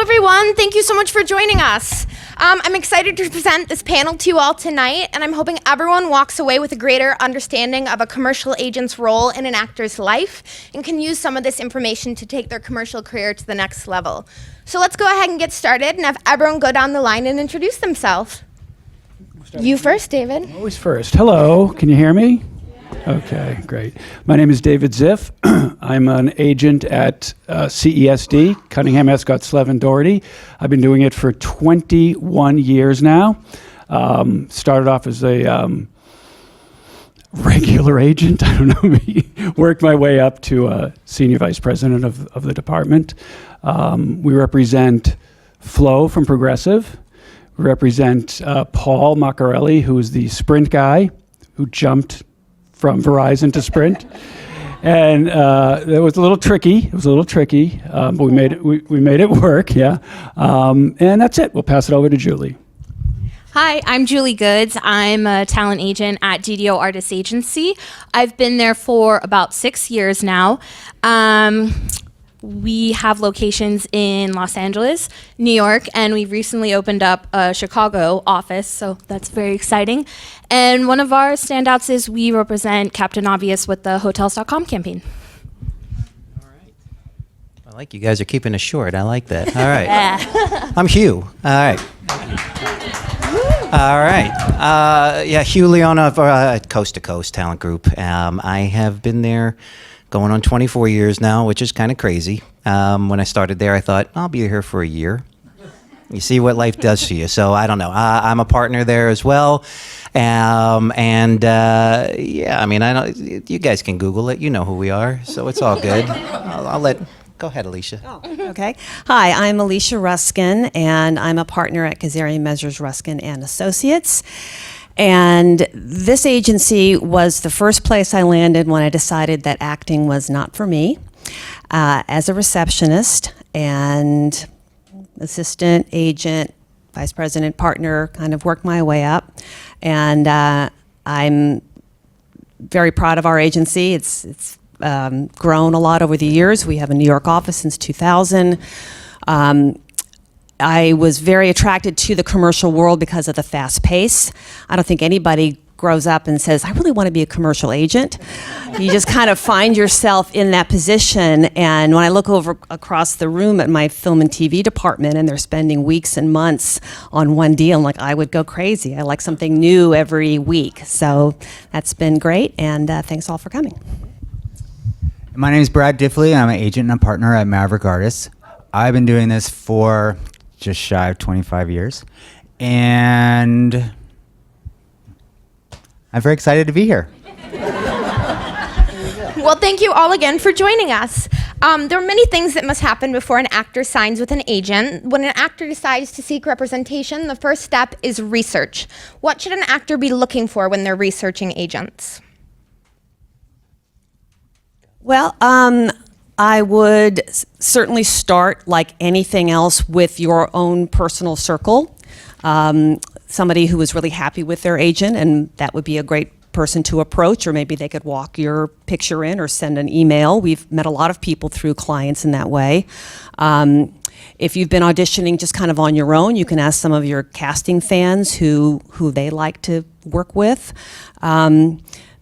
Hello, everyone. Thank you so much for joining us. I'm excited to present this panel to you all tonight, and I'm hoping everyone walks away with a greater understanding of a commercial agent's role in an actor's life and can use some of this information to take their commercial career to the next level. So let's go ahead and get started and have everyone go down the line and introduce themselves. You first, David. Always first. Hello, can you hear me? Okay, great. My name is David Ziff. I'm an agent at CESD, Cunningham, Escott, Slevin, Doherty. I've been doing it for 21 years now. Started off as a regular agent, I don't know, worked my way up to senior vice president of the department. We represent Flo from Progressive. We represent Paul Maccarelli, who is the Sprint guy, who jumped from Verizon to Sprint, and it was a little tricky. But we made it. We made it work. Yeah, and that's it. We'll pass it over to Julie. Hi, I'm Julie Gudz. I'm a talent agent at Gto Artists Agency. I've been there for about 6 years now. We have locations in Los Angeles, New York, and we recently opened up a Chicago office, so that's very exciting. And one of our standouts is we represent Captain Obvious with the Hotels.com campaign. All right. I like you guys are keeping it short. I like that. All right. Yeah. I'm Hugh. All right. All right. Yeah, Hugh Leon of Coast to Coast Talent Group. I have been there going on 24 years now, which is kind of crazy. When I started there, I thought, I'll be here for a year. You see what life does to you. So I don't know. I'm a partner there as well. Yeah, I mean, I know you guys can Google it. You know who we are, so it's all good. Go ahead, Alicia. Oh, okay. Hi, I'm Alicia Ruskin, and I'm a partner at Kazarian, Measures, Ruskin and Associates. And this agency was the first place I landed when I decided that acting was not for me. As a receptionist and assistant, agent, vice president, partner, kind of worked my way up. And I'm very proud of our agency. It's grown a lot over the years. We have a New York office since 2000. I was very attracted to the commercial world because of the fast pace. I don't think anybody grows up and says, I really want to be a commercial agent. You just kind of find yourself in that position. And when I look over across the room at my film and TV department and they're spending weeks and months on one deal, I'm like, I would go crazy. I like something new every week. So that's been great. And thanks all for coming. My name is Brad Diffley. I'm an agent and a partner at Mavrick Artists. I've been doing this for just shy of 25 years. And I'm very excited to be here. Well, thank you all again for joining us. There are many things that must happen before an actor signs with an agent. When an actor decides to seek representation, the first step is research. What should an actor be looking for when they're researching agents? Well, I would certainly start, like anything else, with your own personal circle. Somebody who is really happy with their agent, and that would be a great person to approach, or maybe they could walk your picture in or send an email. We've met a lot of people through clients in that way. If you've been auditioning just kind of on your own, you can ask some of your casting fans who they like to work with.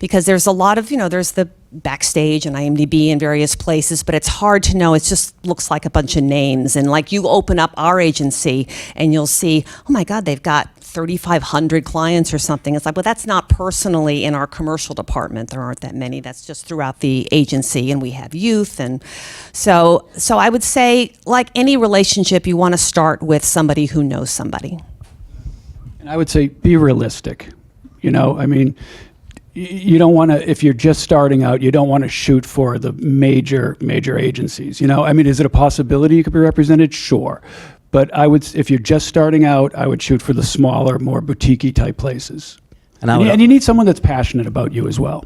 Because there's a lot of, there's the backstage and IMDb and various places, but it's hard to know. It just looks like a bunch of names. And like you open up our agency and you'll see, oh my God, they've got 3,500 clients or something. It's like, well, that's not personally in our commercial department. There aren't that many. That's just throughout the agency, and we have youth. And so I would say, like any relationship, you want to start with somebody who knows somebody. And I would say be realistic. I mean, you don't want to, if you're just starting out, you don't want to shoot for the major agencies. I mean, is it a possibility you could be represented? Sure. But if you're just starting out, I would shoot for the smaller, more boutique-y type places. And you need someone that's passionate about you as well.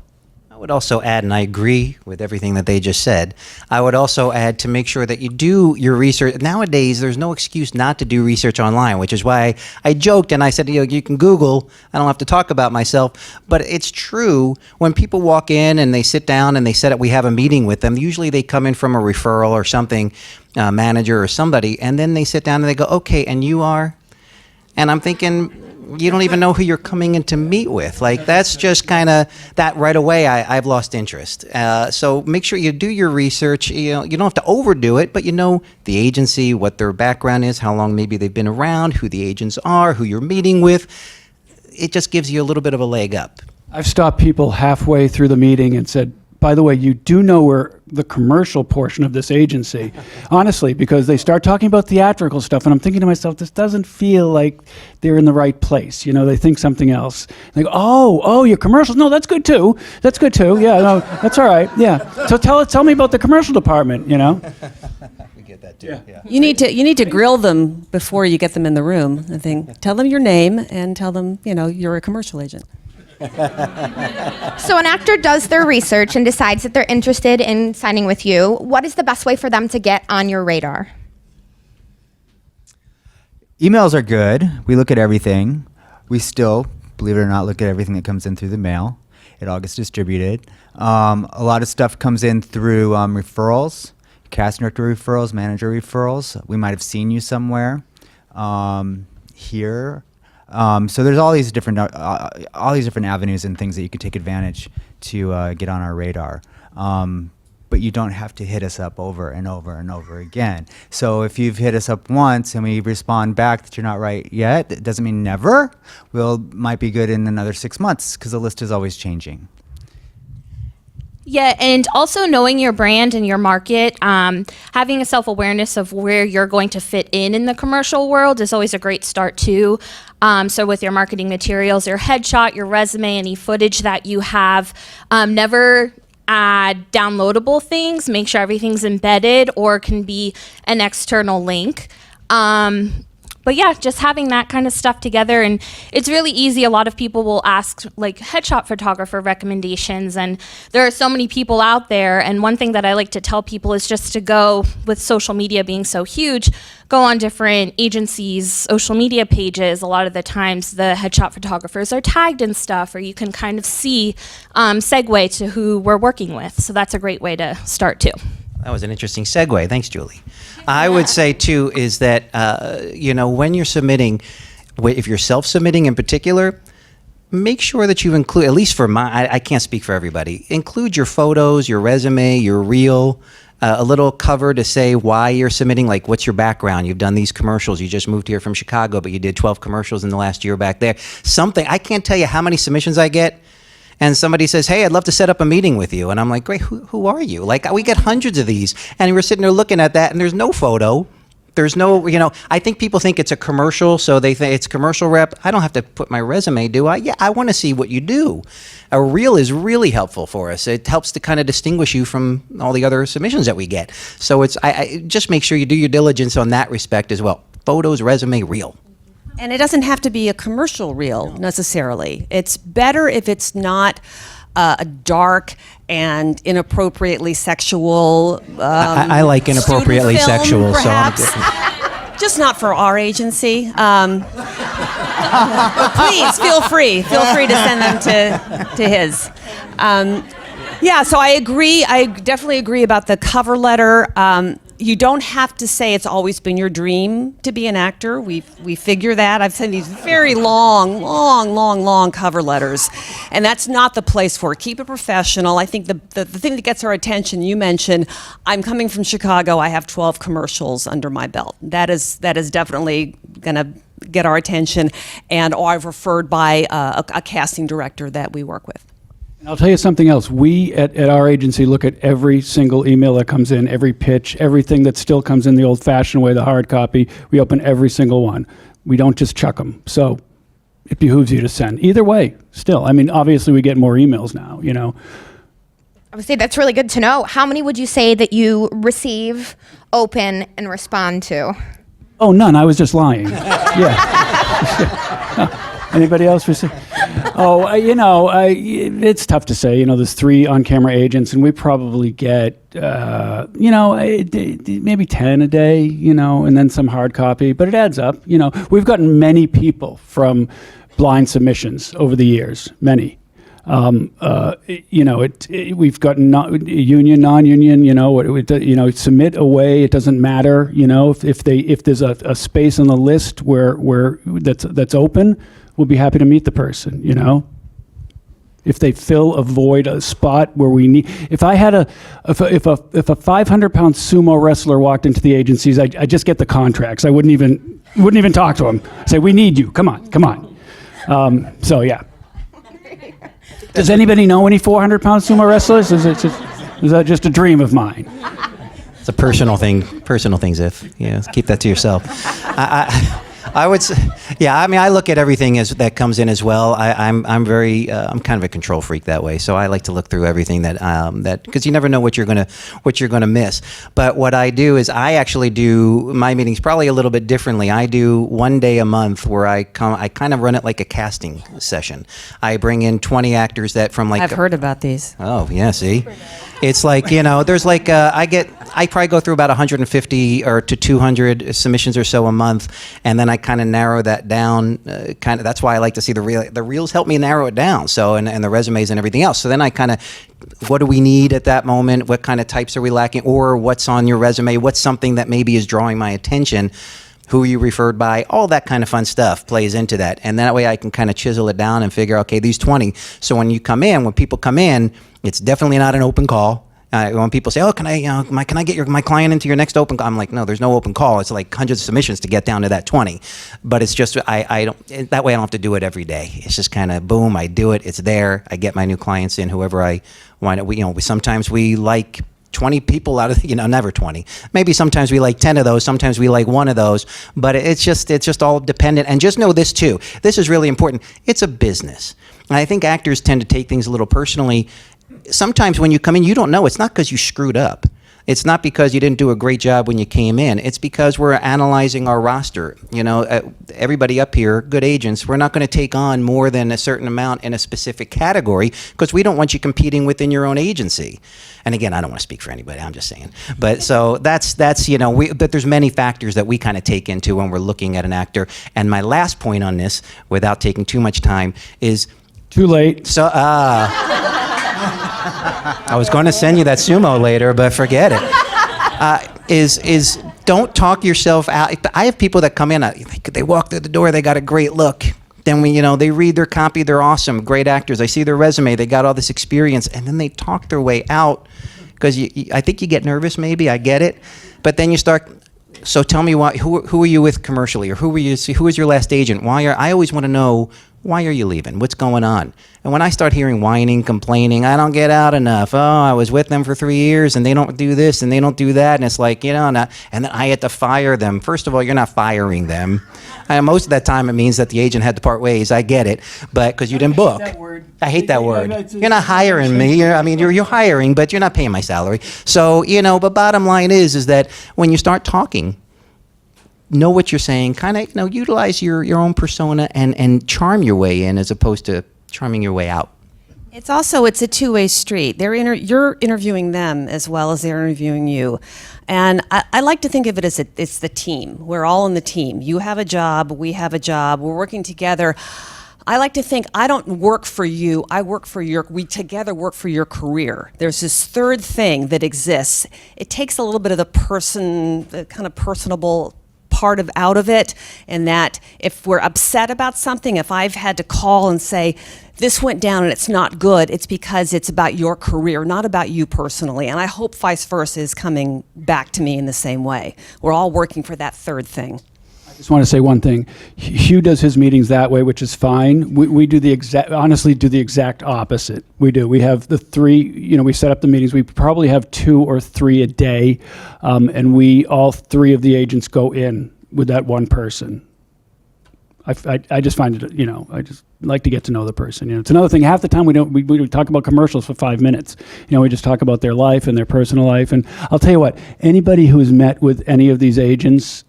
would also add, and I agree with everything that they just said, I would also add to make sure that you do your research. Nowadays, there's no excuse not to do research online, which is why I joked and I said, you can Google. I don't have to talk about myself. But it's true, when people walk in and they sit down and they set up, we have a meeting with them, usually they come in from a referral or something, manager or somebody, and then they sit down and they go, okay, and you are? And I'm thinking, you don't even know who you're coming in to meet with. Like, that's just kind of, that right away, I've lost interest. So make sure you do your research. You don't have to overdo it, but you know the agency, what their background is, how long maybe they've been around, who the agents are, who you're meeting with. It just gives you a little bit of a leg up. I've stopped people halfway through the meeting and said, by the way, you do know we're the commercial portion of this agency. Honestly, because they start talking about theatrical stuff, and I'm thinking to myself, this doesn't feel like they're in the right place. You know, they think something else. They go, oh, your commercials? No, that's good too. That's good too. Yeah, no, that's all right. Yeah. So tell me about the commercial department, you know? We get that too, yeah. You need to grill them before you get them in the room. I think, tell them your name and tell them, you're a commercial agent. So an actor does their research and decides that they're interested in signing with you. What is the best way for them to get on your radar? Emails are good. We look at everything. We still, believe it or not, look at everything that comes in through the mail. It all gets distributed. A lot of stuff comes in through referrals, cast director referrals, manager referrals. We might have seen you somewhere here. So there's all these different avenues and things that you could take advantage to get on our radar. But you don't have to hit us up over and over and over again. So if you've hit us up once and we respond back that you're not right yet, it doesn't mean never. Might be good in another 6 months because the list is always changing. Yeah, and also knowing your brand and your market, having a self-awareness of where you're going to fit in the commercial world is always a great start too. So with your marketing materials, your headshot, your resume, any footage that you have, never add downloadable things. Make sure everything's embedded or can be an external link. But yeah, just having that kind of stuff together, and it's really easy. A lot of people will ask like headshot photographer recommendations, and there are so many people out there. And one thing that I like to tell people is just to go, with social media being so huge, go on different agencies' social media pages. A lot of the times the headshot photographers are tagged and stuff, or you can kind of see, segue to who we're working with. So that's a great way to start too. That was an interesting segue. Thanks, Julie. I would say, too, is that, when you're submitting, if you're self-submitting in particular, make sure that you include, at least for I can't speak for everybody, include your photos, your resume, your reel, a little cover to say why you're submitting, like what's your background. You've done these commercials. You just moved here from Chicago, but you did 12 commercials in the last year back there. Something, I can't tell you how many submissions I get. And somebody says, hey, I'd love to set up a meeting with you. And I'm like, great, who are you? Like, we get hundreds of these. And we're sitting there looking at that, and there's no photo. There's no, I think people think it's a commercial, so they think it's commercial rep. I don't have to put my resume, do I? Yeah, I want to see what you do. A reel is really helpful for us. It helps to kind of distinguish you from all the other submissions that we get. So I just make sure you do your diligence on that respect as well. Photos, resume, reel. And it doesn't have to be a commercial reel necessarily. It's better if it's not a dark and inappropriately sexual. I like inappropriately film, sexual, perhaps. so just not for our agency. But please feel free to send them to his. Yeah, so I agree. I definitely agree about the cover letter. You don't have to say it's always been your dream to be an actor. We figure that. I've sent these very long cover letters, and that's not the place for it. Keep it professional. I think the thing that gets our attention, you mentioned, I'm coming from Chicago. I have 12 commercials under my belt. That is definitely going to get our attention, and I've referred by a casting director that we work with. I'll tell you something else. We at our agency look at every single email that comes in, every pitch, everything that still comes in the old-fashioned way, the hard copy. We open every single one. We don't just chuck them. So it behooves you to send. Either way, still. I mean, obviously we get more emails now, I would say that's really good to know. How many would you say that you receive, open, and respond to? Oh, none. I was just lying. Yeah. Anybody else receive? It's tough to say. There's 3 on-camera agents, and we probably get, maybe 10 a day, and then some hard copy, but it adds up. We've gotten many people from blind submissions over the years, many. We've gotten union, non-union. Submit away. It doesn't matter. If there's a space on the list where that's open, we'll be happy to meet the person. If they fill a void, a spot where we need. If I had if a 500-pound sumo wrestler walked into the agencies, I just get the contracts. I wouldn't even talk to him. Say, we need you. Come on. So yeah. Does anybody know any 400-pound sumo wrestlers? Is that just a dream of mine? It's a personal thing, Ziff. Yeah, keep that to yourself. I would say, I look at everything that comes in as well. I'm kind of a control freak that way, so I like to look through everything that because you never know what you're gonna miss. But what I do is I actually do my meetings probably a little bit differently. I do one day a month where I kind of run it like a casting session. I bring in 20 actors that from like I've heard about these. Oh yeah, see. It's like, there's like, I probably go through about 150 or to 200 submissions or so a month, and then I kind of narrow that down. That's why I like to see the reels help me narrow it down. So, and the resumes and everything else. So then I kind of, what do we need at that moment? What kind of types are we lacking? Or what's on your resume? What's something that maybe is drawing my attention? Who are you referred by? All that kind of fun stuff plays into that. And that way I can kind of chisel it down and figure, okay, these 20. So when people come in, it's definitely not an open call. When people say, "Oh, can I get my client into your next open call?" I'm like, "No, there's no open call. It's like hundreds of submissions to get down to that 20." But it's just I don't that way I don't have to do it every day. It's just kind of boom, I do it. It's there. I get my new clients in, whoever I want. Sometimes we like 20 people out of, never 20. Maybe sometimes we like 10 of those, sometimes we like 1 of those, but it's just all dependent. And just know this too. This is really important. It's a business. And I think actors tend to take things a little personally. Sometimes when you come in, you don't know. It's not because you screwed up. It's not because you didn't do a great job when you came in. It's because we're analyzing our roster. Everybody up here, good agents, we're not going to take on more than a certain amount in a specific category because we don't want you competing within your own agency. And again, I don't want to speak for anybody. I'm just saying. But so that's that there's many factors that we kind of take into when we're looking at an actor. And my last point on this, without taking too much time, is too late. So I was going to send you that sumo later, but forget it. Is don't talk yourself out. I have people that come in, they walk through the door, they got a great look. Then they read their copy, they're awesome, great actors. I see their resume, they got all this experience, and then they talk their way out because I think you get nervous. Maybe I get it, but then you start. So tell me who are you with commercially, or who is your last agent? I always want to know. Why are you leaving? What's going on? And when I start hearing whining, complaining, I don't get out enough. Oh, I was with them for 3 years and they don't do this and they don't do that. And it's like, and then I had to fire them. First of all, you're not firing them. Most of that time it means that the agent had to part ways. I get it. But because you didn't book. I hate that word. You're not hiring me. You're hiring, but you're not paying my salary. So, but bottom line is that when you start talking, know what you're saying, kind of, utilize your own persona and charm your way in as opposed to charming your way out. It's a two-way street. You're interviewing them as well as they're interviewing you. And I like to think of it as it's the team. We're all in the team. You have a job, we have a job, we're working together. I like to think I don't work for you, we together work for your career. There's this third thing that exists. It takes a little bit of the kind of personable part out of it, and that if we're upset about something, if I've had to call and say, this went down and it's not good, it's because it's about your career, not about you personally. And I hope vice versa is coming back to me in the same way. We're all working for that third thing. I just want to say one thing. Hugh does his meetings that way, which is fine. We do the exact opposite. We do. We have the 3, we set up the meetings. We probably have 2 or 3 a day, and all 3 of the agents go in with that one person. I just find it, I just like to get to know the person. It's another thing. Half the time we talk about commercials for 5 minutes. We just talk about their life and their personal life. And I'll tell you what, anybody who's met with any of these agents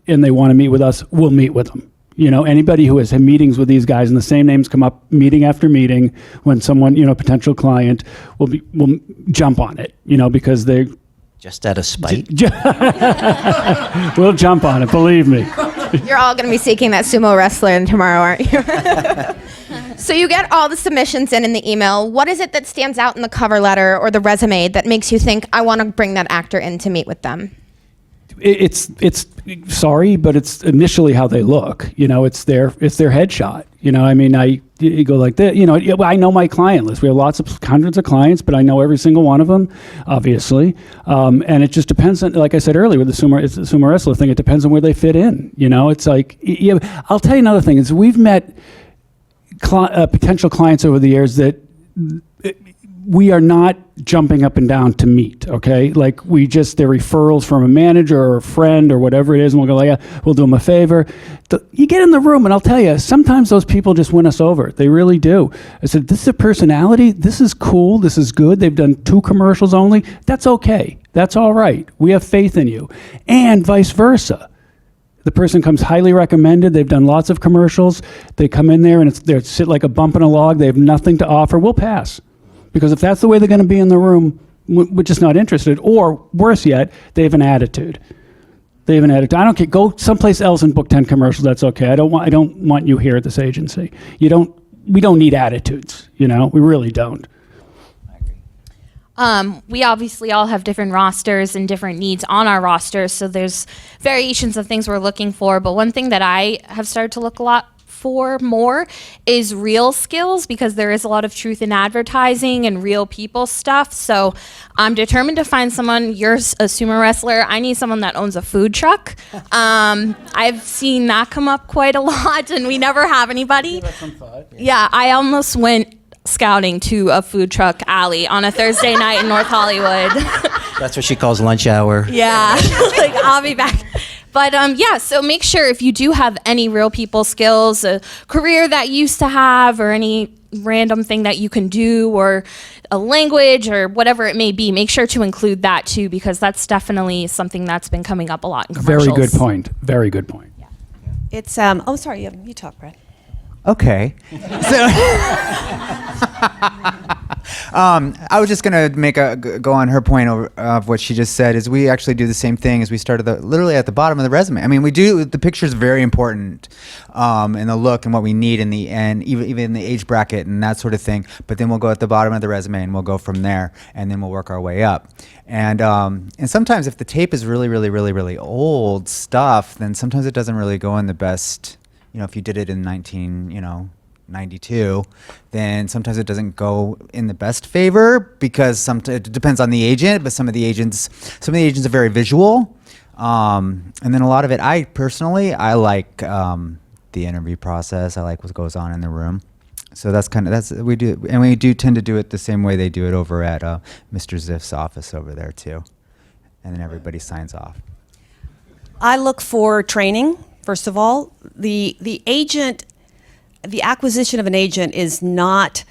and they want to meet with us, we'll meet with them. You know, anybody who has had meetings with these guys and the same names come up meeting after meeting, when someone, you know, potential client will jump on it, you know, because they Just out of spite. will jump on it, believe me. You're all going to be seeking that sumo wrestler tomorrow, aren't you? So you get all the submissions in the email. What is it that stands out in the cover letter or the resume that makes you think, I want to bring that actor in to meet with them? It's sorry, but it's initially how they look. You know, it's their headshot. You know, I mean, you go like this. You know, I know my client list. We have hundreds of clients, but I know every single one of them, obviously. And it just depends on, like I said earlier, with it's the sumo wrestler thing. It depends on where they fit in. You know, it's like, I'll tell you another thing is we've met potential clients over the years that we are not jumping up and down to meet, okay? Like they're referrals from a manager or a friend or whatever it is, and we'll go like, yeah, we'll do them a favor. You get in the room and I'll tell you, sometimes those people just win us over. They really do. I said, this is a personality. This is cool. This is good. They've done 2 commercials only. That's okay. That's all right. We have faith in you. And vice versa. The person comes highly recommended. They've done lots of commercials. They come in there and they sit like a bump in a log. They have nothing to offer. We'll pass. Because if that's the way they're going to be in the room, we're just not interested. Or worse yet, they have an attitude. I don't care. Go someplace else and book 10 commercials. That's okay. I don't want you here at this agency. We don't need attitudes. You know, we really don't. We obviously all have different rosters and different needs on our rosters, so there's variations of things we're looking for. But one thing that I have started to look a lot for more is real skills, because there is a lot of truth in advertising and real people stuff. So I'm determined to find someone. You're a sumo wrestler. I need someone that owns a food truck. I've seen that come up quite a lot, and we never have anybody. Yeah, I almost went scouting to a food truck alley on a Thursday night in North Hollywood. That's what she calls lunch hour. Yeah, like I'll be back. But yeah, so make sure if you do have any real people skills, a career that you used to have, or any random thing that you can do, or a language, or whatever it may be, make sure to include that too, because that's definitely something that's been coming up a lot in commercials. Very good point. Very good point. Yeah. It's oh, sorry, you talk, Brad. Okay. So I was just going to go on her point of what she just said. Is we actually do the same thing as we started literally at the bottom of the resume. I mean, we do, the picture is very important in the look and what we need in the end, even the age bracket and that sort of thing. But then we'll go at the bottom of the resume and we'll go from there, and then we'll work our way up. And sometimes if the tape is really, really, really, really old stuff, then sometimes it doesn't really go in the best. You know, if you did it in 1992, then sometimes it doesn't go in the best favor, because it depends on the agent. But some of the agents are very visual, and then a lot of it. I personally like the interview process. I like what goes on in the room. So that's we do, and we do tend to do it the same way they do it over at Mr. Ziff's office over there too, and then everybody signs off. I look for training. First of all, the acquisition of an agent is not,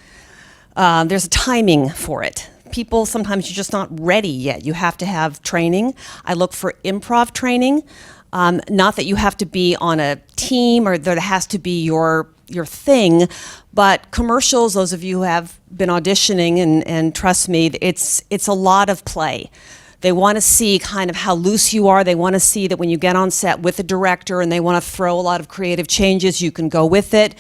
there's a timing for it. People, sometimes you're just not ready yet. You have to have training. I look for improv training. Not that you have to be on a team or that it has to be your thing, but commercials, those of you who have been auditioning, and trust me, it's a lot of play. They want to see kind of how loose you are. They want to see that when you get on set with the director and they want to throw a lot of creative changes, you can go with it.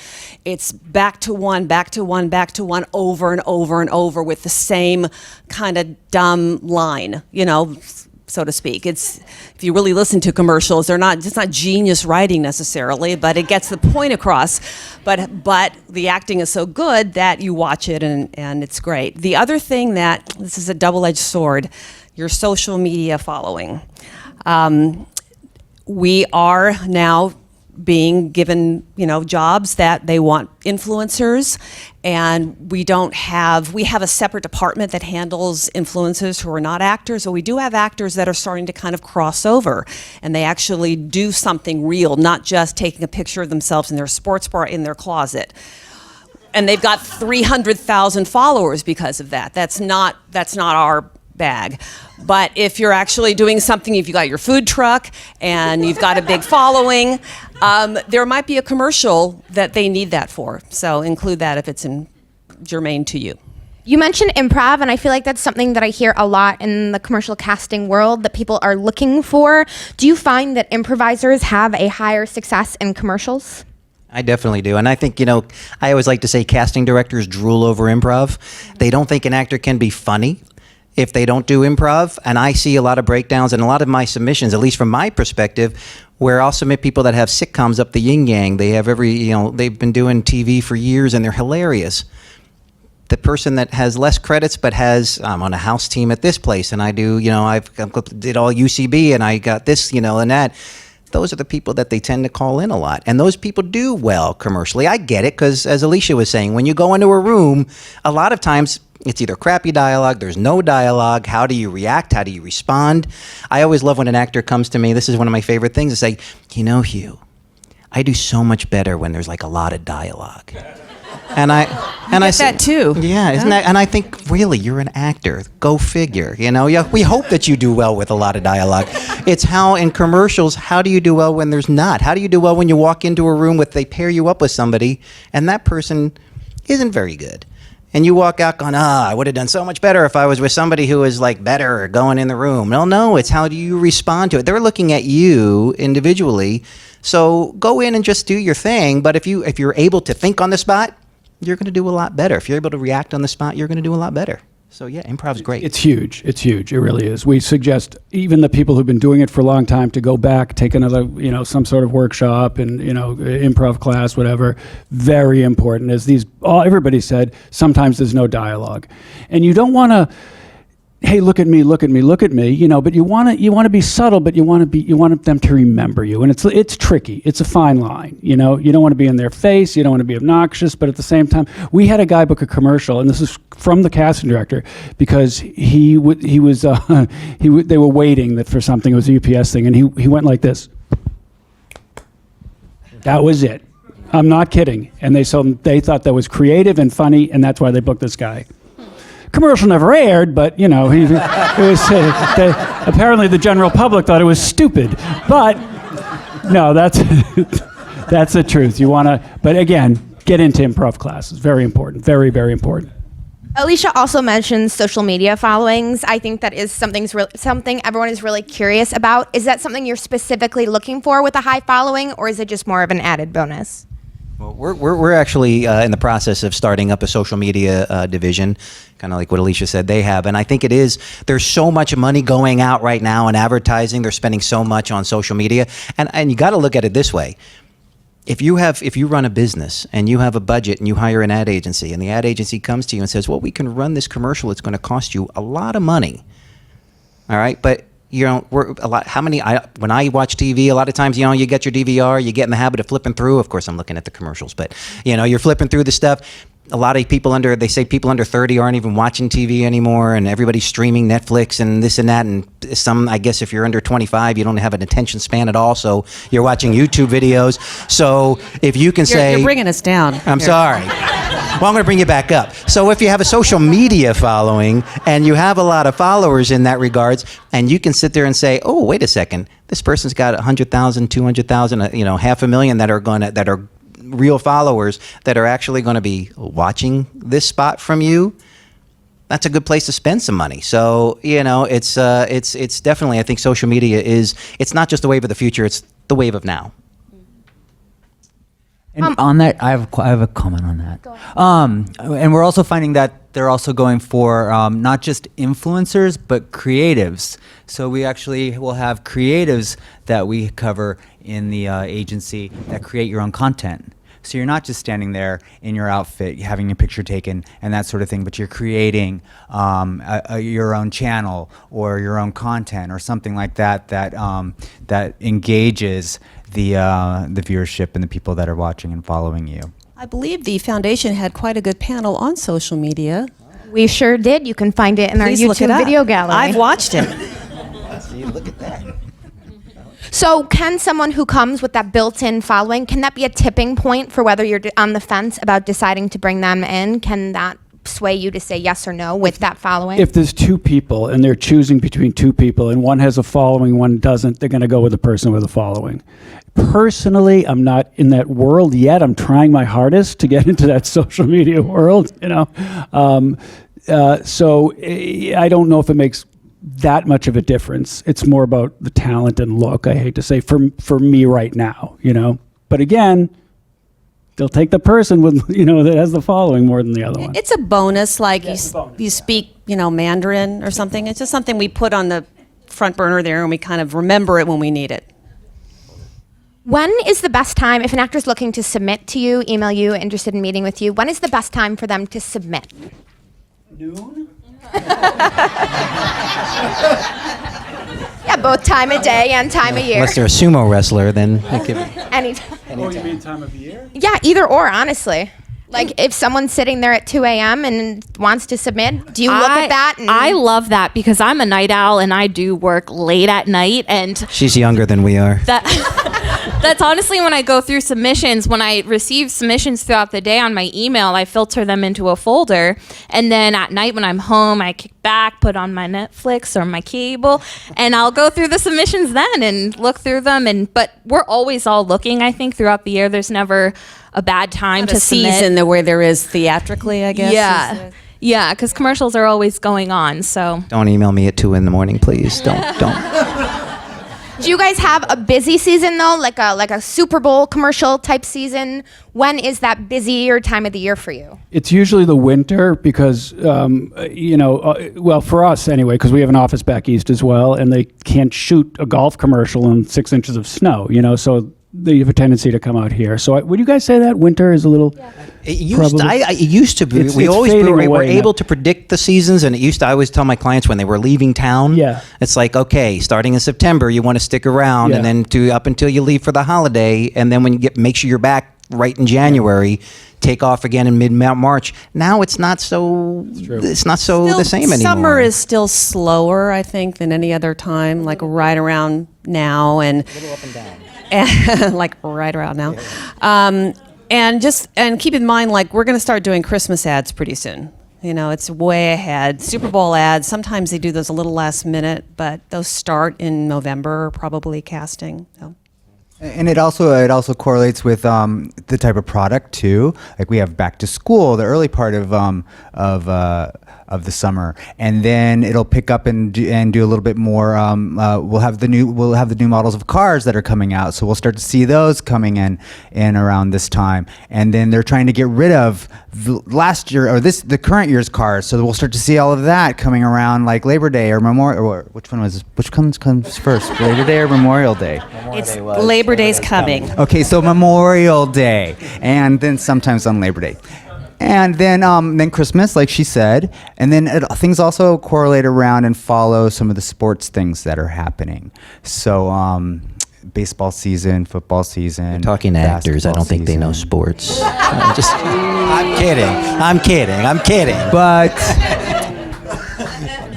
It's back to one, back to one, back to one, over and over and over with the same kind of dumb line, you know, so to speak. It's, if you really listen to commercials, it's not genius writing necessarily, but it gets the point across. But the acting is so good that you watch it and it's great. The other thing this is a double-edged sword, your social media following. We are now being given, jobs that they want influencers, and we have a separate department that handles influencers who are not actors, but we do have actors that are starting to kind of cross over, and they actually do something real, not just taking a picture of themselves in their sports bar in their closet. And they've got 300,000 followers because of that. That's not our bag. But if you're actually doing something, if you got your food truck and you've got a big following, There might be a commercial that they need that for, so include that if it's germane to you. You mentioned improv, and I feel like that's something that I hear a lot in the commercial casting world that people are looking for. Do you find that improvisers have a higher success in commercials? I definitely do. And I think, I always like to say casting directors drool over improv. They don't think an actor can be funny if they don't do improv. And I see a lot of breakdowns and a lot of my submissions, at least from my perspective, where I'll submit people that have sitcoms up the yin yang. They have they've been doing TV for years and they're hilarious. The person that has less credits but I'm on a house team at this place and I do, I did all UCB and I got this, and that. Those are the people that they tend to call in a lot. And those people do well commercially. I get it, because as Alicia was saying, when you go into a room, a lot of times it's either crappy dialogue, there's no dialogue. How do you react? How do you respond? I always love when an actor comes to me. This is one of my favorite things to say, Hugh, I do so much better when there's like a lot of dialogue. And I say that too. Yeah, isn't that? And I think, really, you're an actor. Go figure. Yeah, we hope that you do well with a lot of dialogue. It's how in commercials, how do you do well when there's not? How do you do well when you walk into a room they pair you up with somebody and that person isn't very good? And you walk out going, I would have done so much better if I was with somebody who was like better going in the room. No, it's how do you respond to it? They're looking at you individually. So go in and just do your thing. But if you're able to think on the spot, you're going to do a lot better. If you're able to react on the spot, you're going to do a lot better. So yeah, improv's great. It's huge. It's huge. It really is. We suggest even the people who've been doing it for a long time to go back, take another, some sort of workshop and, improv class, whatever. Very important. As everybody said, sometimes there's no dialogue. And you don't want to, hey, look at me, but you want to be subtle, but you want them to remember you. And it's tricky. It's a fine line. You don't want to be in their face, you don't want to be obnoxious, but at the same time, we had a guy book a commercial, and this is from the casting director, because they were waiting for something, it was a UPS thing, and he went like this. That was it. I'm not kidding. And they thought that was creative and funny, and that's why they booked this guy. Commercial never aired, but apparently the general public thought it was stupid. But no, that's the truth. You want to, but again, get into improv classes. Very important. Very, very important. Alicia also mentions social media followings. I think that is something everyone is really curious about. Is that something you're specifically looking for with a high following, or is it just more of an added bonus? Well, we're actually in the process of starting up a social media division, kind of like what Alicia said they have. And I think there's so much money going out right now in advertising. They're spending so much on social media. And you got to look at it this way. If you run a business and you have a budget and you hire an ad agency and the ad agency comes to you and says, well, we can run this commercial. It's going to cost you a lot of money. All right. But when I watch TV, a lot of times, you get your DVR, you get in the habit of flipping through. Of course, I'm looking at the commercials, but you're flipping through the stuff. A lot of people under 30 aren't even watching TV anymore, and everybody's streaming Netflix and this and that. And some, I guess, if you're under 25, you don't have an attention span at all, so you're watching YouTube videos. So if you can say, you're bringing us down. I'm sorry. Well, I'm going to bring you back up. So if you have a social media following and you have a lot of followers in that regards, and you can sit there and say, oh, wait a second, this person's got 100,000, 200,000, 500,000 that are real followers that are actually going to be watching this spot from you. That's a good place to spend some money. So, it's definitely, I think social media it's not just the wave of the future, it's the wave of now. And on that, I have a comment on that. And we're also finding that they're also going for not just influencers, but creatives. So we actually will have creatives that we cover in the agency that create your own content. So you're not just standing there in your outfit, having your picture taken and that sort of thing, but you're creating your own channel or your own content or something like that that engages the viewership and the people that are watching and following you. I believe the foundation had quite a good panel on social media. We sure did. You can find it in Please our look it YouTube up. video gallery. I've watched it. See, look at that. So can someone who comes with that built-in following, can that be a tipping point for whether you're on the fence about deciding to bring them in? Can that sway you to say yes or no with that following? If there's two people and they're choosing between two people and one has a following, one doesn't, they're going to go with the person with a following. Personally, I'm not in that world yet. I'm trying my hardest to get into that social media world, So I don't know if it makes that much of a difference. It's more about the talent and look, I hate to say, for me right now, But again, they'll take the person with, that has the following more than the other one. It's a bonus, like it's a bonus, you speak, Mandarin or something. It's just something we put on the front burner there, and we kind of remember it when we need it. When is the best time, if an actor's looking to submit to you, email you, interested in meeting with you, when is the best time for them to submit? Noon? Yeah, both time of day and time of year. Unless they're a sumo wrestler, then it could be. Anytime. Oh, you mean time of year? Yeah, either or, honestly. Like, if someone's sitting there at 2 a.m. and wants to submit, do you look at that? And I love that because I'm a night owl and I do work late at night, and She's younger than we are. that's honestly when I go through submissions. When I receive submissions throughout the day on my email, I filter them into a folder, and then at night when I'm home, I kick back, put on my Netflix or my cable, and I'll go through the submissions then and look through them. But we're always all looking, I think, throughout the year. There's never a bad time to A submit. season where there is theatrically, I guess. Yeah. Yeah, because commercials are always going on, so. Don't email me at 2 a.m, please. Don't. do you guys have a busy season, though? Like a Super Bowl commercial type season? When is that busier time of the year for you? It's usually the winter because, well, for us anyway, because we have an office back east as well, and they can't shoot a golf commercial in 6 inches of snow, so they have a tendency to come out here. So would you guys say that winter is a little... It used to be. It's We always fading were away able now. to predict the seasons, and I always tell my clients when they were leaving town. Yeah. It's like, okay, starting in September, you want to stick around, and Yeah. then up until you leave for the holiday, and then when you make sure you're back right in January, take off again in mid-March. Now it's not so. It's not so Still, the same anymore. Summer is still slower, I think, than any other time, like right around now, and a little up and down. like right around now. And keep in mind, like, we're going to start doing Christmas ads pretty soon. It's way ahead. Super Bowl ads, sometimes they do those a little last minute, but those start in November, probably casting. So. And it also correlates with the type of product too. Like we have back to school, the early part of the summer, and then it'll pick up and do a little bit more. We'll have the new models of cars that are coming out, so we'll start to see those coming in around this time. And then they're trying to get rid of last year or the current year's cars, so we'll start to see all of that coming around like Labor Day or Memorial. Or which comes first, Labor Day or Memorial Day? It's Labor Day's coming. Okay, so Memorial Day, and then sometimes on Labor Day. And then Christmas, like she said, and then things also correlate around and follow some of the sports things that are happening. So baseball season, football season. You're talking to actors. I don't think they know sports. I'm kidding. But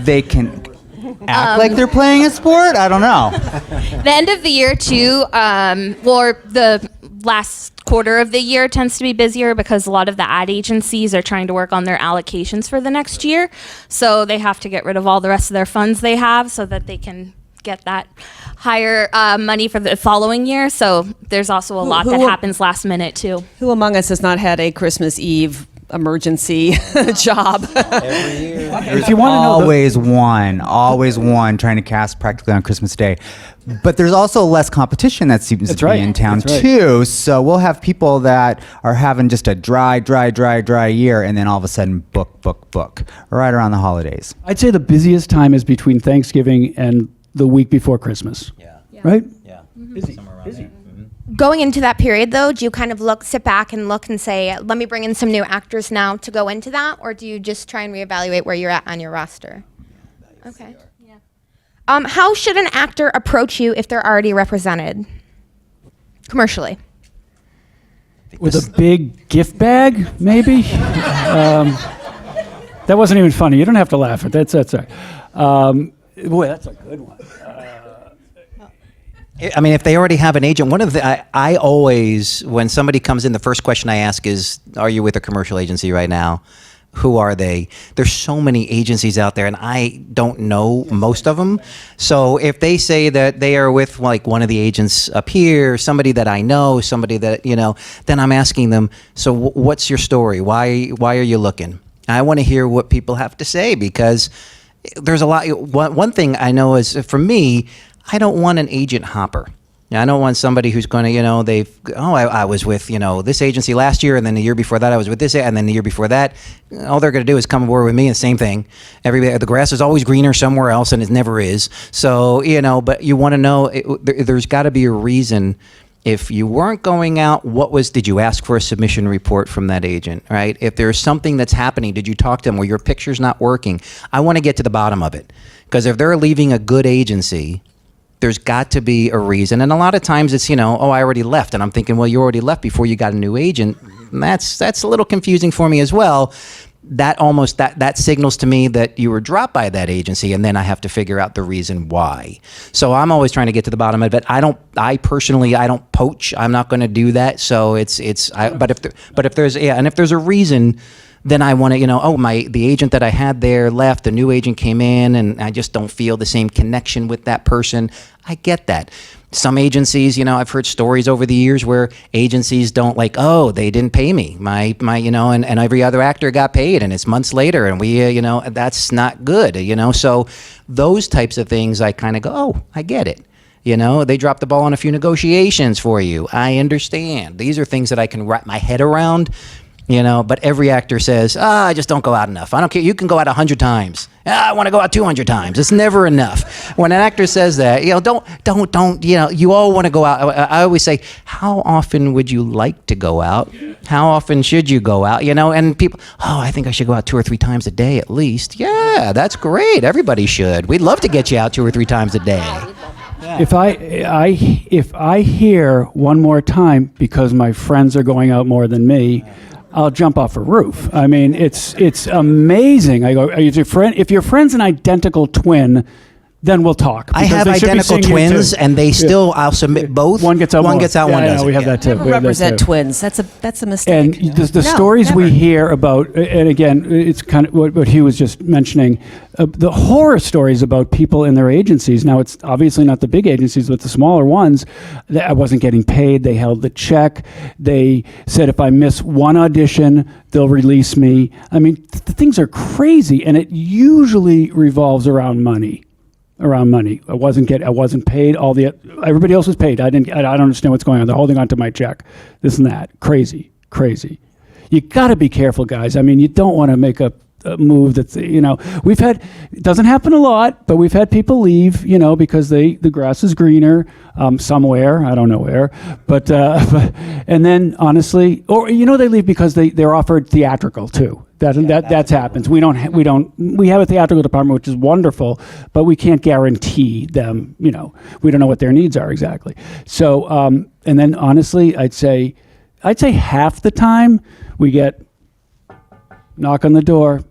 they can act like they're playing a sport. I don't know. The end of the year too, or the last quarter of the year tends to be busier because a lot of the ad agencies are trying to work on their allocations for the next year. So they have to get rid of all the rest of their funds they have so that they can get that higher money for the following year. So there's also a lot that happens last minute too. Who among us has not had a Christmas Eve emergency job? Every year. If you want to know always one trying to cast practically on Christmas Day. But there's also less competition that seems to be in town too. So we'll have people that are having just a dry year, and then all of a sudden book right around the holidays. I'd say the busiest time is between Thanksgiving and the week before Christmas. Yeah. Right? Yeah. Busy. Going into that period, though, do you kind of sit back and look and say, let me bring in some new actors now to go into that? Or do you just try and reevaluate where you're at on your roster? Okay. Yeah. How should an actor approach you if they're already represented commercially? With a big gift bag, maybe? That wasn't even funny. You don't have to laugh at that. That's all right. Boy, that's a good one. I mean, if they already have an agent, one of the I always, when somebody comes in, the first question I ask is, "Are you with a commercial agency right now?" Who are they? There's so many agencies out there, and I don't know most of them. So if they say that they are with like one of the agents up here, somebody that I know, somebody that, then I'm asking them, so what's your story? Why are you looking? I want to hear what people have to say, because there's a lot. One thing I know is, for me, I don't want an agent hopper. I don't want somebody who's going to, I was with, this agency last year, and then the year before that I was with this, and then the year before that. All they're going to do is come aboard with me, the same thing. The grass is always greener somewhere else, and it never is. So, but you want to know, there's got to be a reason. If you weren't going out, did you ask for a submission report from that agent, right? If there's something that's happening, did you talk to them where your picture's not working? I want to get to the bottom of it. Because if they're leaving a good agency, there's got to be a reason. And a lot of times it's, I already left. And I'm thinking, well, you already left before you got a new agent. And that's a little confusing for me as well. That signals to me that you were dropped by that agency, and then I have to figure out the reason why. So I'm always trying to get to the bottom of it. I personally don't poach. I'm not going to do that. So but if there's a reason, then I want to, the agent that I had there left, the new agent came in, and I just don't feel the same connection with that person. I get that. Some agencies, I've heard stories over the years where agencies don't they didn't pay me. And every other actor got paid, and it's months later, and we, that's not good, So those types of things, I kind of go, oh, I get it. They dropped the ball on a few negotiations for you. I understand. These are things that I can wrap my head around. But every actor says, I just don't go out enough. I don't care. You can go out 100 times. I want to go out 200 times. It's never enough. When an actor says that, don't, you all want to go out. I always say, how often would you like to go out? How often should you go out? And people, I think I should go out 2 or 3 times a day at least. Yeah, that's great. Everybody should. We'd love to get you out 2 or 3 times a day. Yeah. If I hear one more time because my friends are going out more than me, I'll jump off a roof. I mean, it's amazing. I go, if your friend's an identical twin, then we'll talk. I have identical twins, and they still, I'll submit both. One gets out, one doesn't. We have that too. Never represent twins. That's a mistake. And the stories we hear about, and again, it's kind of what Hugh was just mentioning, the horror stories about people in their agencies. Now, it's obviously not the big agencies, but the smaller ones. That I wasn't getting paid. They held the check. They said if I miss one audition, they'll release me. I mean, the things are crazy, and it usually revolves around money. I wasn't paid. Everybody else was paid. I don't understand what's going on. They're holding on to my check. This and that. Crazy. You got to be careful, guys. I mean, you don't want to make a move that's, we've had, it doesn't happen a lot, but we've had people leave, because the grass is greener somewhere, I don't know where, but and then honestly, or they leave because they're offered theatrical too. That happens. We have a theatrical department, which is wonderful, but we can't guarantee them, we don't know what their needs are exactly. So and then honestly, I'd say half the time we get knock on the door,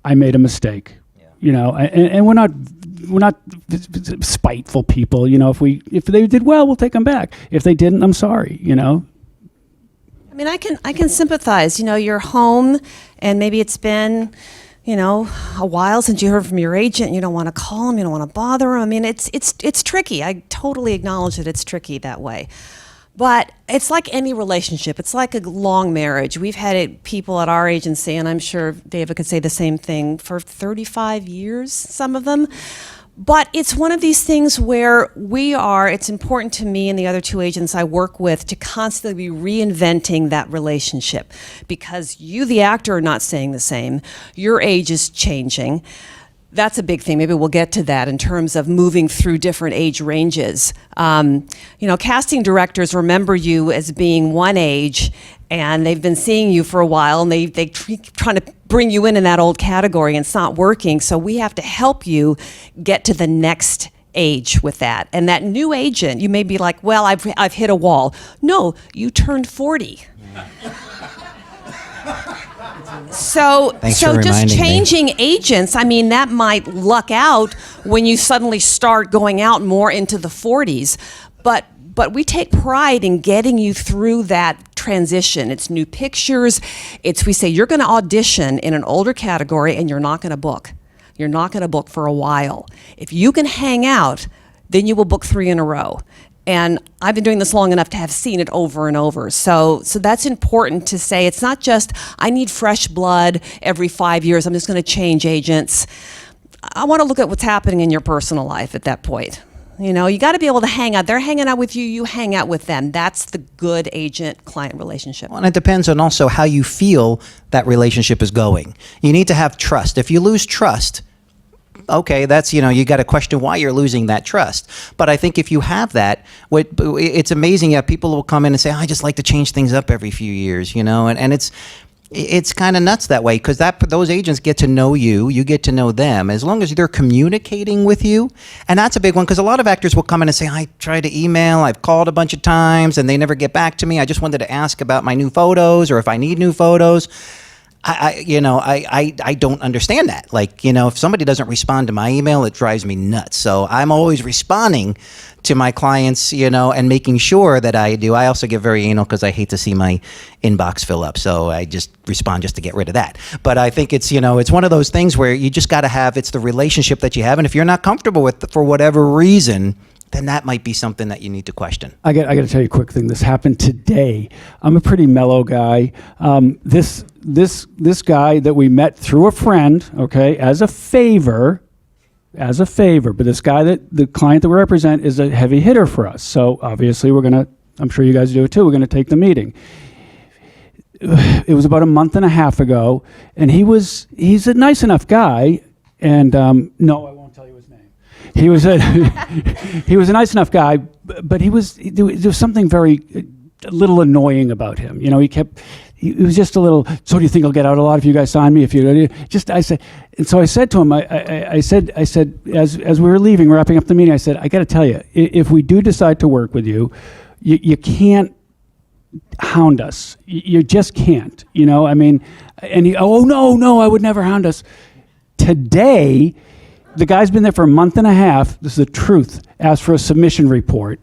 I made a mistake, and we're not spiteful people, if they did well, we'll take them back. If they didn't, I'm sorry, I mean, I can sympathize. You're home, and maybe it's been, a while since you heard from your agent. You don't want to call him. You don't want to bother him. I mean, it's tricky. I totally acknowledge that it's tricky that way. But it's like any relationship. It's like a long marriage. We've had people at our agency, and I'm sure David could say the same thing, for 35 years, some of them. But it's one of these things where it's important to me and the other 2 agents I work with to constantly be reinventing that relationship, because you, the actor, are not saying the same. Your age is changing. That's a big thing. Maybe we'll get to that in terms of moving through different age ranges. Casting directors remember you as being one age, and they've been seeing you for a while, and they trying to bring you in that old category, and it's not working. So we have to help you get to the next age with that. And that new agent, you may be like, well, I've hit a wall. No, you turned 40. So just changing agents, I mean, that might luck out when you suddenly start going out more into the 40s. But we take pride in getting you through that transition. It's new pictures. We say you're going to audition in an older category and you're not going to book. You're not going to book for a while. If you can hang out, then you will book 3 in a row. And I've been doing this long enough to have seen it over and over. So that's important to say. It's not just, I need fresh blood every 5 years. I'm just going to change agents. I want to look at what's happening in your personal life at that point. You know, you got to be able to hang out. They're hanging out with you, you hang out with them. That's the good agent-client relationship. Well, and it depends on also how you feel that relationship is going. You need to have trust. If you lose trust, okay, that's, you got to question why you're losing that trust. But I think if you have that, it's amazing. Yeah, people will come in and say, I just like to change things up every few years, and it's kind of nuts that way, because those agents get to know you, you get to know them, as long as they're communicating with you. And that's a big one, because a lot of actors will come in and say, I tried to email, I've called a bunch of times, and they never get back to me. I just wanted to ask about my new photos, or if I need new photos. I don't understand that. Like, if somebody doesn't respond to my email, it drives me nuts. So I'm always responding to my clients, and making sure that I do. I also get very anal because I hate to see my inbox fill up. So I just respond just to get rid of that. But I think it's, it's one of those things where you just got to have, it's the relationship that you have. And if you're not comfortable with it for whatever reason, then that might be something that you need to question. I got to tell you a quick thing. This happened today. I'm a pretty mellow guy. This guy that we met through a friend, okay, as a favor, but this guy the client that we represent is a heavy hitter for us. So obviously I'm sure you guys do it too, we're going to take the meeting. It was about a month and a half ago, and he's a nice enough guy, and no, I won't tell you his name. He was a nice enough guy, but there was something a little annoying about him. He was just a little, so do you think I'll get out a lot if you guys sign me? I said to him, I said, as we were leaving, wrapping up the meeting, I said, I got to tell you, if we do decide to work with you, you can't hound us. You just can't, and he, oh, no, I would never hound us. Today, the guy's been there for a month and a half. This is the truth. Asked for a submission report,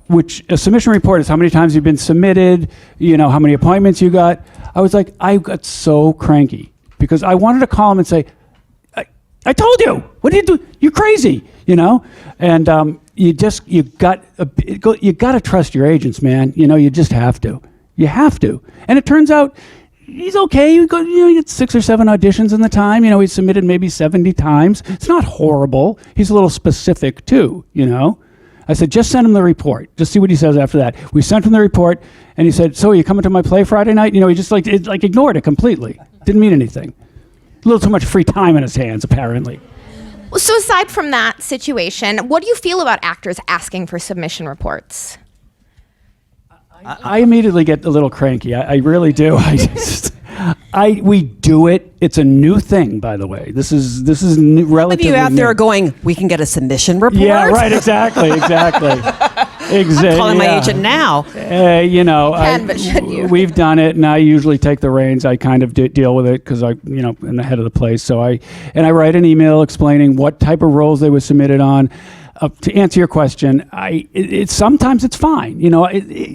which a submission report is how many times you've been submitted, how many appointments you got. I got so cranky because I wanted to call him and say, I told you, what did you do? You're crazy, and you got to trust your agents, man. You just have to. You have to. And it turns out he's okay. You get 6 or 7 auditions in the time. He's submitted maybe 70 times. It's not horrible. He's a little specific too, I said, just send him the report. Just see what he says after that. We sent him the report, and he said, so are you coming to my play Friday night? He just ignored it completely. Didn't mean anything. A little too much free time in his hands, apparently. So aside from that situation, what do you feel about actors asking for submission reports? I immediately get a little cranky. I really do. We do it. It's a new thing, by the way. This is new, relatively Some of you out there new. are going, we can get a submission report? Yeah, right, exactly. Calling my agent now. But should you? We've done it, and I usually take the reins. I kind of deal with it because I'm the head of the place. So I write an email explaining what type of roles they were submitted on. To answer your question, sometimes it's fine.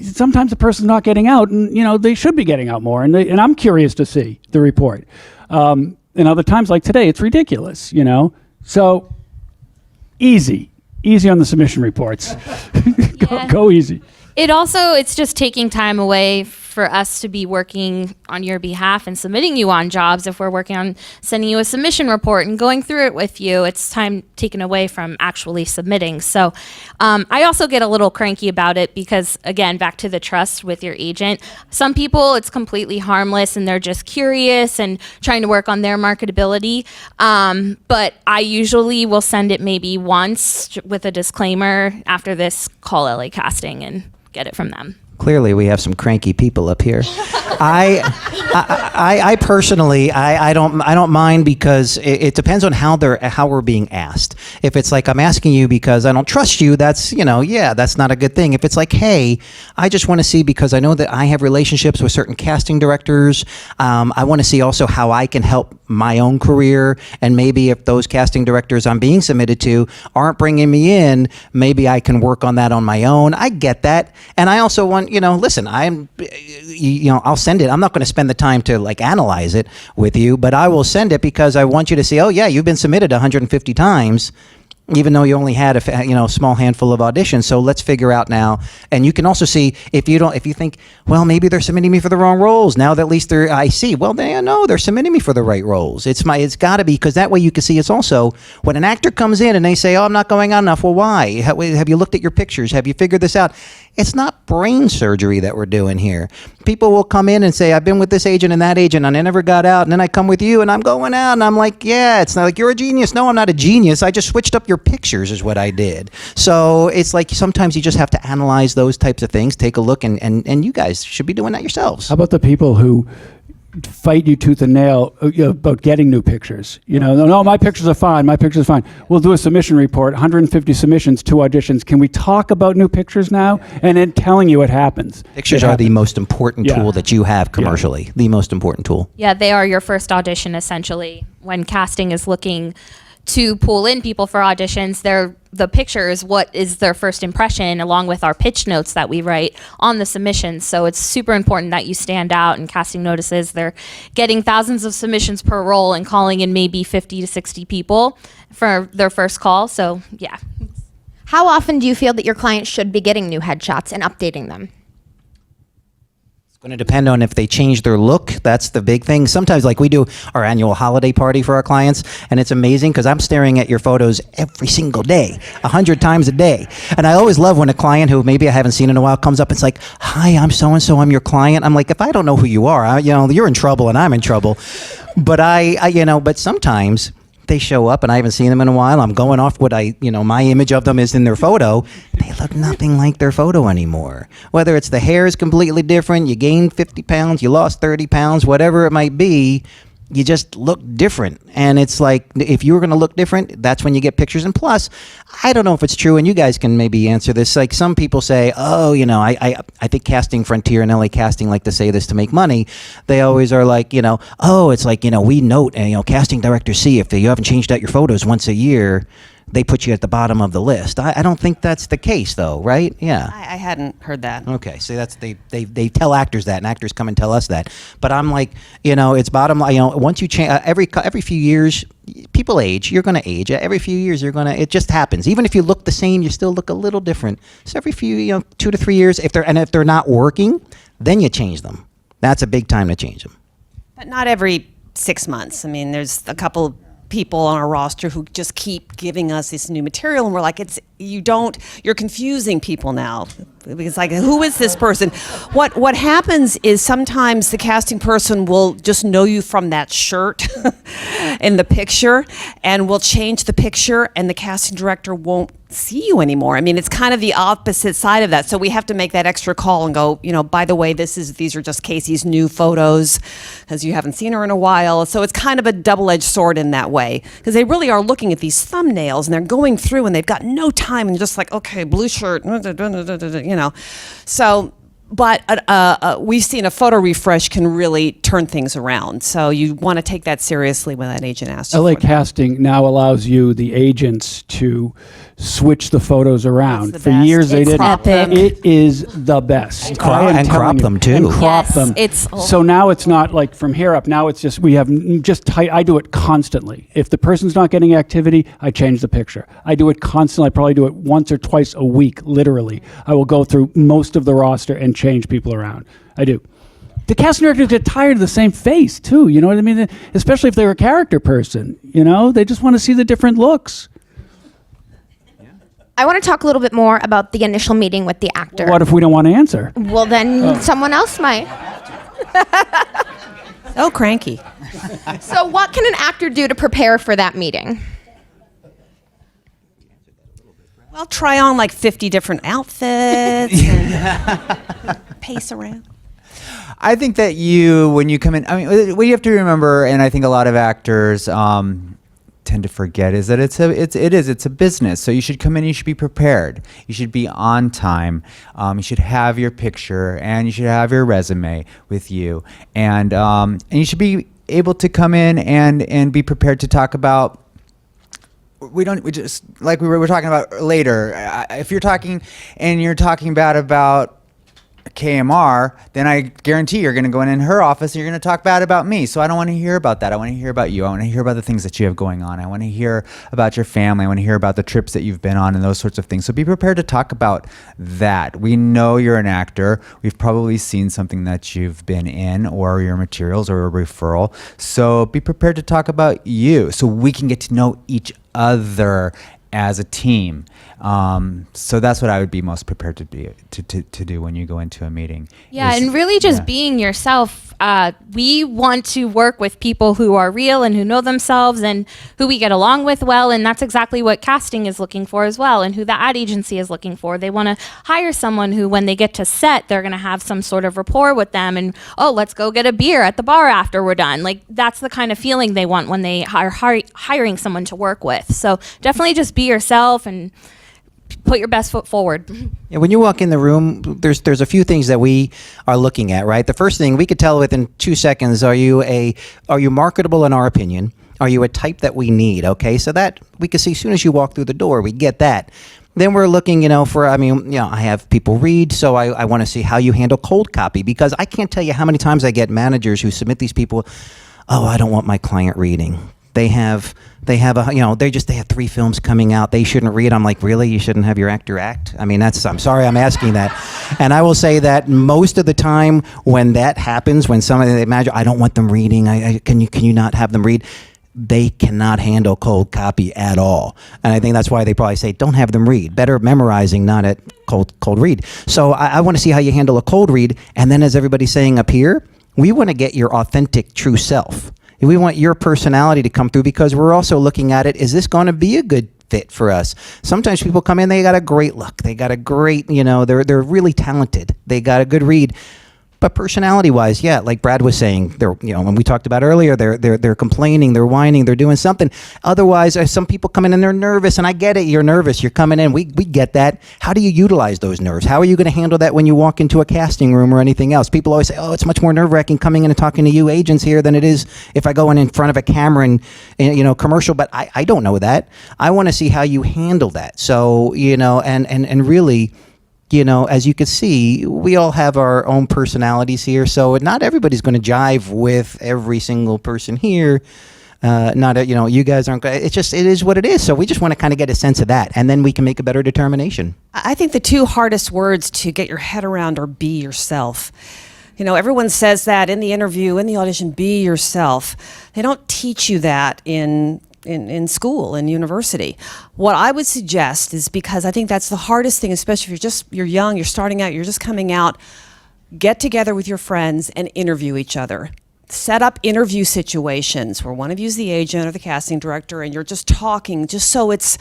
Sometimes the person's not getting out, and they should be getting out more. And I'm curious to see the report. And other times, like today, it's ridiculous. So easy on the submission reports. Go easy. It's just taking time away for us to be working on your behalf and submitting you on jobs. If we're working on sending you a submission report and going through it with you, it's time taken away from actually submitting. So I also get a little cranky about it because, again, back to the trust with your agent. Some people, it's completely harmless and they're just curious and trying to work on their marketability. But I usually will send it maybe once with a disclaimer after this, call LA Casting and get it from them. Clearly, we have some cranky people up here. I personally, I don't mind because it depends on how we're being asked. If it's like I'm asking you because I don't trust you, that's that's not a good thing. If it's like, hey, I just want to see because I know that I have relationships with certain casting directors. I want to see also how I can help my own career, and maybe if those casting directors I'm being submitted to aren't bringing me in, maybe I can work on that on my own. I get that, and I also want don't, listen, I'll send it. I'm not going to spend the time to like analyze it with you, but I will send it because I want you to see, oh yeah, you've been submitted 150 times. Even though you only had a small handful of auditions, so let's figure out now. And you can also see if you think, well, maybe they're submitting me for the wrong roles. Now that at least I see, well, they're submitting me for the right roles. It's got to be, because that way you can see. It's also when an actor comes in and they say, oh, I'm not going on enough. Well, why? Have you looked at your pictures? Have you figured this out? It's not brain surgery that we're doing here. People will come in and say, I've been with this agent and that agent and I never got out. And then I come with you and I'm going out and I'm like, yeah, it's not like you're a genius. No, I'm not a genius. I just switched up your pictures is what I did. So it's like sometimes you just have to analyze those types of things, take a look, and you guys should be doing that yourselves. How about the people who fight you tooth and nail about getting new pictures? No, my pictures are fine. My pictures are fine. We'll do a submission report, 150 submissions, 2 auditions. Can we talk about new pictures now? And then telling you what happens. Pictures are the most important tool that you have commercially. The most important tool. Yeah, they are your first audition, essentially. When casting is looking to pull in people for auditions, the pictures, what is their first impression, along with our pitch notes that we write on the submissions. So it's super important that you stand out. And casting notices, they're getting thousands of submissions per role and calling in maybe 50 to 60 people for their first call. So yeah. How often do you feel that your clients should be getting new headshots and updating them? Going to depend on if they change their look. That's the big thing. Sometimes, like, we do our annual holiday party for our clients, and it's amazing because I'm staring at your photos every single day, 100 times a day. And I always love when a client who maybe I haven't seen in a while comes up and it's like, hi, I'm so-and-so, I'm your client. I'm like, if I don't know who you are, you're in trouble and I'm in trouble. But but sometimes they show up and I haven't seen them in a while. I'm going off what my image of them is in their photo. They look nothing like their photo anymore. Whether it's the hair is completely different, you gained 50 pounds, you lost 30 pounds, whatever it might be, you just look different. And it's like, if you were going to look different, that's when you get pictures. And plus, I don't know if it's true, and you guys can maybe answer this. Like, some people say, oh, I think Casting Frontier and LA Casting like to say this to make money. They always are like, oh, it's like, we note, and, casting directors see if you haven't changed out your photos once a year, they put you at the bottom of the list. I don't think that's the case, though, right? Yeah. I hadn't heard that. Okay, so that's they tell actors that, and actors come and tell us that. But I'm like, it's bottom line. Once you change every few years, people age. You're going to age. Every few years, it just happens. Even if you look the same, you still look a little different. So every few 2 to 3 years, if they're not working, then you change them. That's a big time to change them. But not every 6 months. I mean, there's a couple people on our roster who just keep giving us this new material, and we're like, you're confusing people now, because like, who is this person? What happens is sometimes the casting person will just know you from that shirt in the picture, and will change the picture, and the casting director won't see you anymore. I mean, it's kind of the opposite side of that. So we have to make that extra call and go, by the way, these are just Casey's new photos, because you haven't seen her in a while. So it's kind of a double-edged sword in that way, because they really are looking at these thumbnails and they're going through and they've got no time and just like, okay, blue shirt, So, but we've seen a photo refresh can really turn things around. So you want to take that seriously when that agent asks you. LA Casting now allows you, the agents, to switch the photos around. That's For the best. years they It's didn't. epic. It is the best. And crop- I am and crop telling you. them, too. And crop Yes, them. it's- So now it's not like from here up. Now it's just, we have just tight. I do it constantly. If the person's not getting activity, I change the picture. I do it constantly. I probably do it once or twice a week, literally. I will go through most of the roster and change people around. I do. The casting directors get tired of the same face, too. You know what I mean? Especially if they're a character person. They just want to see the different looks. I want to talk a little bit more about the initial meeting with the actor. What if we don't want to answer? Well, then someone else might. So cranky. So what can an actor do to prepare for that meeting? Well, try on like 50 different outfits and pace around. I think that when you come in, I mean, what you have to remember, and I think a lot of actors tend to forget, is that it's a business. So you should come in, you should be prepared. You should be on time. You should have your picture, and you should have your resume with you, and you should be able to come in and be prepared to talk about. We just like we were talking about later. If you're talking and you're talking about KMR, then I guarantee you're going to go in her office and you're going to talk bad about me. So I don't want to hear about that. I want to hear about you. I want to hear about the things that you have going on. I want to hear about your family. I want to hear about the trips that you've been on and those sorts of things. So be prepared to talk about that. We know you're an actor. We've probably seen something that you've been in or your materials or a referral. So be prepared to talk about you so we can get to know each other as a team. So that's what I would be most prepared to do when you go into a meeting. Yeah, is- and really just yeah. being yourself. We want to work with people who are real and who know themselves and who we get along with well, and that's exactly what casting is looking for as well, and who the ad agency is looking for. They want to hire someone who, when they get to set, they're going to have some sort of rapport with them, and let's go get a beer at the bar after we're done. Like, that's the kind of feeling they want when they are hiring someone to work with. So definitely just be yourself and put your best foot forward. Yeah, when you walk in the room, there's a few things that we are looking at, right? The first thing we could tell within 2 seconds: are you marketable in our opinion? Are you a type that we need? Okay, so that we can see as soon as you walk through the door, we get that. Then we're looking, I have people read, so I want to see how you handle cold copy, because I can't tell you how many times I get managers who submit these people. Oh, I don't want my client reading. They have 3 films coming out. They shouldn't read. I'm like, really? You shouldn't have your actor act? I mean, I'm sorry I'm asking that. And I will say that most of the time when that happens, when somebody, they imagine, I don't want them reading. Can you not have them read? They cannot handle cold copy at all. And I think that's why they probably say, don't have them read. Better memorizing, not at cold read. So I want to see how you handle a cold read. And then, as everybody's saying up here, we want to get your authentic, true self. We want your personality to come through, because we're also looking at it, is this going to be a good fit for us? Sometimes people come in, they got a great look. They got a great, they're really talented. They got a good read. But personality-wise, yeah, like Brad was saying, when we talked about earlier, they're complaining, they're whining, they're doing something. Otherwise, some people come in and they're nervous, and I get it, you're nervous, you're coming in, we get that. How do you utilize those nerves? How are you going to handle that when you walk into a casting room or anything else? People always say, it's much more nerve-wracking coming in and talking to you agents here than it is if I go in front of a camera and commercial, but I don't know that. I want to see how you handle that. So, and really, as you can see, we all have our own personalities here, so not everybody's going to jive with every single person here. You guys aren't. It is what it is. So we just want to kind of get a sense of that, and then we can make a better determination. I think the 2 hardest words to get your head around are be yourself. Everyone says that in the interview, in the audition, be yourself. They don't teach you that in school, in university. What I would suggest is, because I think that's the hardest thing, especially if you're young, you're starting out, you're just coming out, get together with your friends and interview each other. Set up interview situations where one of you is the agent or the casting director, and you're just talking, just so it's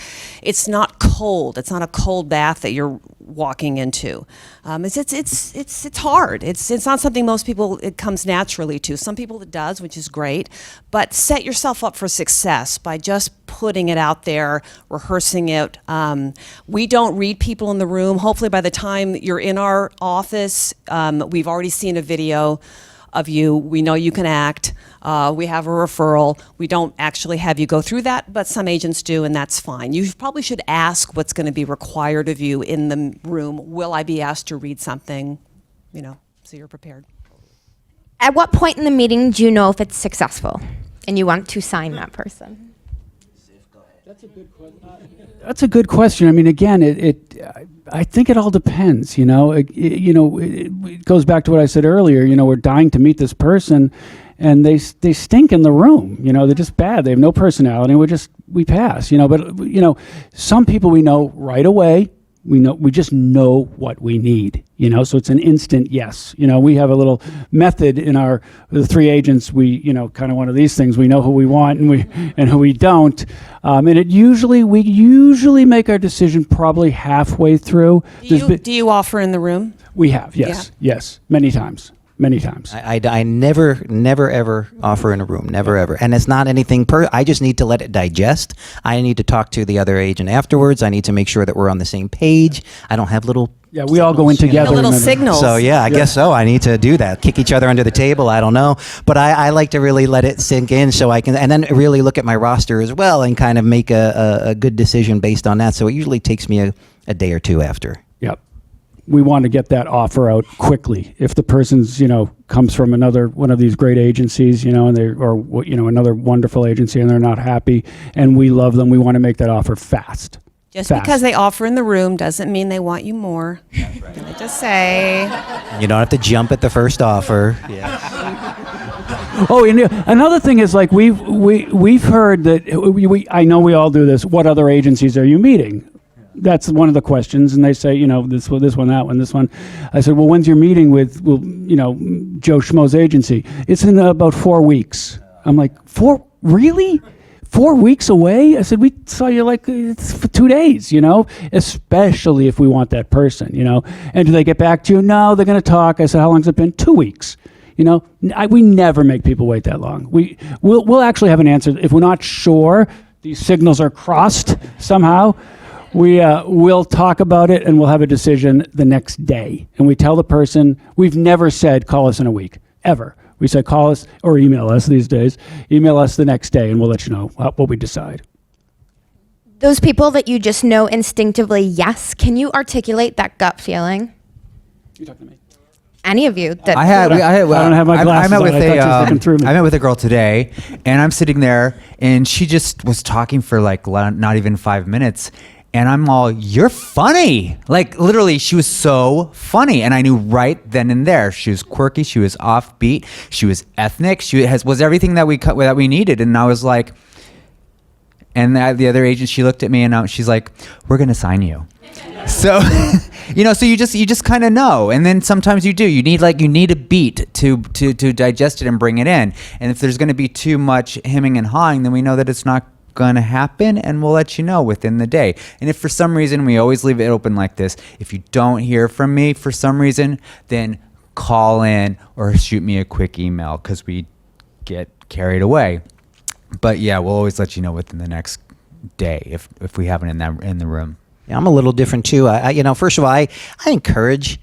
not cold. It's not a cold bath that you're walking into. It's hard. It's not something most people it comes naturally to. Some people it does, which is great. But set yourself up for success by just putting it out there, rehearsing it. We don't read people in the room. Hopefully, by the time you're in our office, we've already seen a video of you. We know you can act. We have a referral. We don't actually have you go through that, but some agents do, and that's fine. You probably should ask what's going to be required of you in the room. Will I be asked to read something? So you're prepared. At what point in the meeting do you know if it's successful and you want to sign that person? That's a good question. I mean, again, I think it all depends. It goes back to what I said earlier. We're dying to meet this person, and they stink in the room. They're just bad. They have no personality. We pass. But some people we know right away. We just know what we need, so it's an instant yes. We have a little method in the 3 agents. We, kind of one of these things. We know who we want and who we don't. And we usually make our decision probably halfway through. Do you offer in the room? We have, yes, yes, many times. I never ever offer in a room, never ever. And it's not anything I just need to let it digest. I need to talk to the other agent afterwards. I need to make sure that we're on the same page. I don't have little Yeah, we all go in together. Little signals. So yeah, I guess so. I need to do that. Kick each other under the table. I don't know, but I like to really let it sink in, so I can, and then really look at my roster as well, and kind of make a good decision based on that. So it usually takes me a day or two after. Yep. we want to get that offer out quickly. If the person's, comes from another one of these great agencies, and another wonderful agency, and they're not happy, and we love them, we want to make that offer fast. Just because they offer in the room doesn't mean they want you more. That's right. Can I just say? You don't have to jump at the first offer. Yeah. Oh, and another thing is, like, we've heard that I know we all do this. What other agencies are you meeting? That's one of the questions, and they say, this one, that one, this one. I said, well, when's your meeting with, Joe Schmo's agency? It's in about 4 weeks. I'm like, really? 4 weeks away? I said, we saw you it's for 2 days, especially if we want that person, And do they get back to you? No, they're going to talk. I said, how long's it been? 2 weeks. We never make people wait that long. We'll actually have an answer. If we're not sure, these signals are crossed somehow, we'll talk about it and we'll have a decision the next day. And we tell the person, we've never said, call us in a week, ever. We say, call us or email us these days. Email us the next day and we'll let you know what we decide. Those people that you just know instinctively, yes, can you articulate that gut feeling? You talking to me? Any of you? That I don't have my glasses on. I thought she was looking through me. I met with a girl today, and I'm sitting there, and she just was talking for not even 5 minutes. And I'm all, you're funny. Like, literally, she was so funny. And I knew right then and there. She was quirky. She was offbeat. She was ethnic. She was everything that we needed. And I was like, and the other agent, she looked at me and she's like, we're going to sign you. So, so you just kind of know. And then sometimes you do. You need a beat to digest it and bring it in. And if there's going to be too much hemming and hawing, then we know that it's not going to happen, and we'll let you know within the day. And if for some reason, we always leave it open like this, if you don't hear from me for some reason, then call in or shoot me a quick email, because we get carried away. But yeah, we'll always let you know within the next day if we haven't in the room. Yeah, I'm a little different too. First of all, I encourage,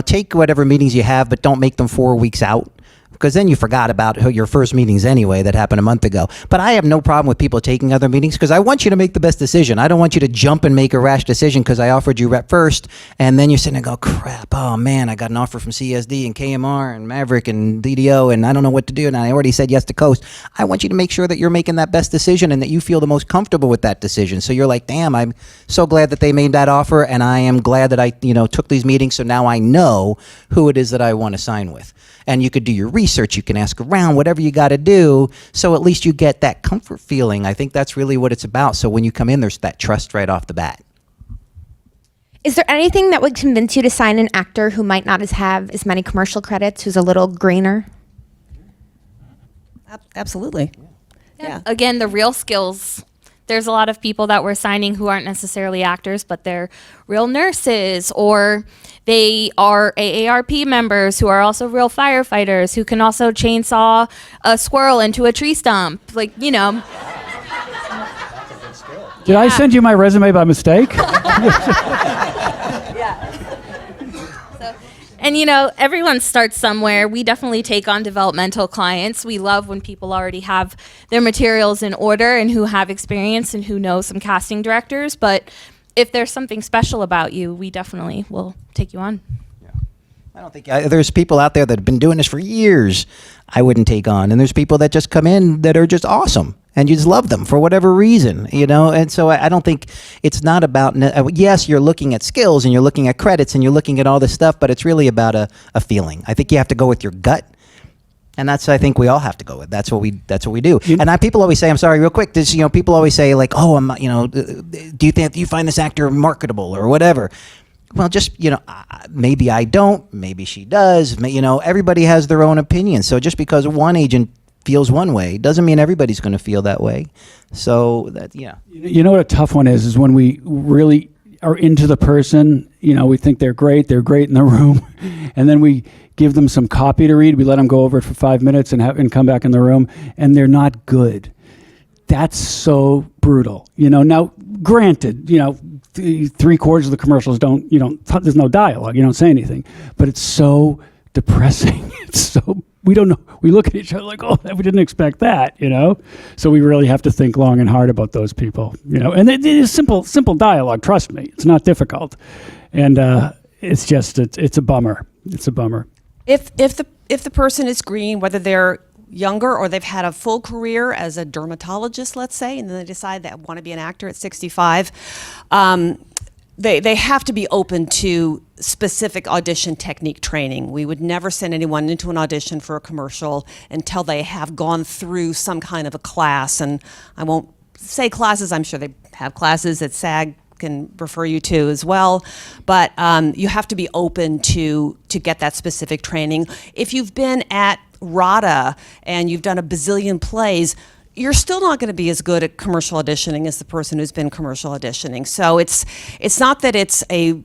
take whatever meetings you have, but don't make them 4 weeks out, because then you forgot about your first meetings anyway that happened a month ago. But I have no problem with people taking other meetings, because I want you to make the best decision. I don't want you to jump and make a rash decision because I offered you rep first, and then you're sitting there and go, crap, oh man, I got an offer from CESD and KMR and Mavrick and DDO, and I don't know what to do, and I already said yes to Coast. I want you to make sure that you're making that best decision and that you feel the most comfortable with that decision. So you're like, damn, I'm so glad that they made that offer, and I am glad that I took these meetings, so now I know who it is that I want to sign with. And you could do your research, you can ask around, whatever you got to do, so at least you get that comfort feeling. I think that's really what it's about. So when you come in, there's that trust right off the bat. Is there anything that would convince you to sign an actor who might not have as many commercial credits, who's a little greener? Absolutely. Yeah. Again, the real skills. There's a lot of people that we're signing who aren't necessarily actors, but they're real nurses, or they are AARP members who are also real firefighters who can also chainsaw a squirrel into a tree stump. Did I send you my resume by mistake? And everyone starts somewhere. We definitely take on developmental clients. We love when people already have their materials in order and who have experience and who know some casting directors. But if there's something special about you, we definitely will take you on. Yeah. I don't think there's people out there that have been doing this for years I wouldn't take on. And there's people that just come in that are just awesome. And you just love them for whatever reason, And so I don't think it's not about, yes, you're looking at skills and you're looking at credits and you're looking at all this stuff, but it's really about a feeling. I think you have to go with your gut. And I think we all have to go with. That's what we do. And people always say, I'm sorry, real quick. People always say like, oh, do you find this actor marketable or whatever? Well, just, maybe I don't, maybe she does. Everybody has their own opinion. So just because one agent feels one way doesn't mean everybody's going to feel that way. So that, yeah. What a tough one is when we really are into the person. We think they're great in the room, and then we give them some copy to read. We let them go over it for 5 minutes and come back in the room, and they're not good. That's so brutal. Now granted, 3/4 of the commercials there's no dialogue. You don't say anything, but it's so depressing. It's so, we don't know. We look at each other like, oh, we didn't expect that, So we really have to think long and hard about those people, And it is simple dialogue. Trust me, it's not difficult. And it's just, it's a bummer. It's a bummer. If the person is green, whether they're younger or they've had a full career as a dermatologist, let's say, and then they decide they want to be an actor at 65, they have to be open to specific audition technique training. We would never send anyone into an audition for a commercial until they have gone through some kind of a class. And I won't say classes, I'm sure they have classes that SAG can refer you to as well, but you have to be open to get that specific training. If you've been at RADA and you've done a bazillion plays, you're still not going to be as good at commercial auditioning as the person who's been commercial auditioning. So it's not that it's a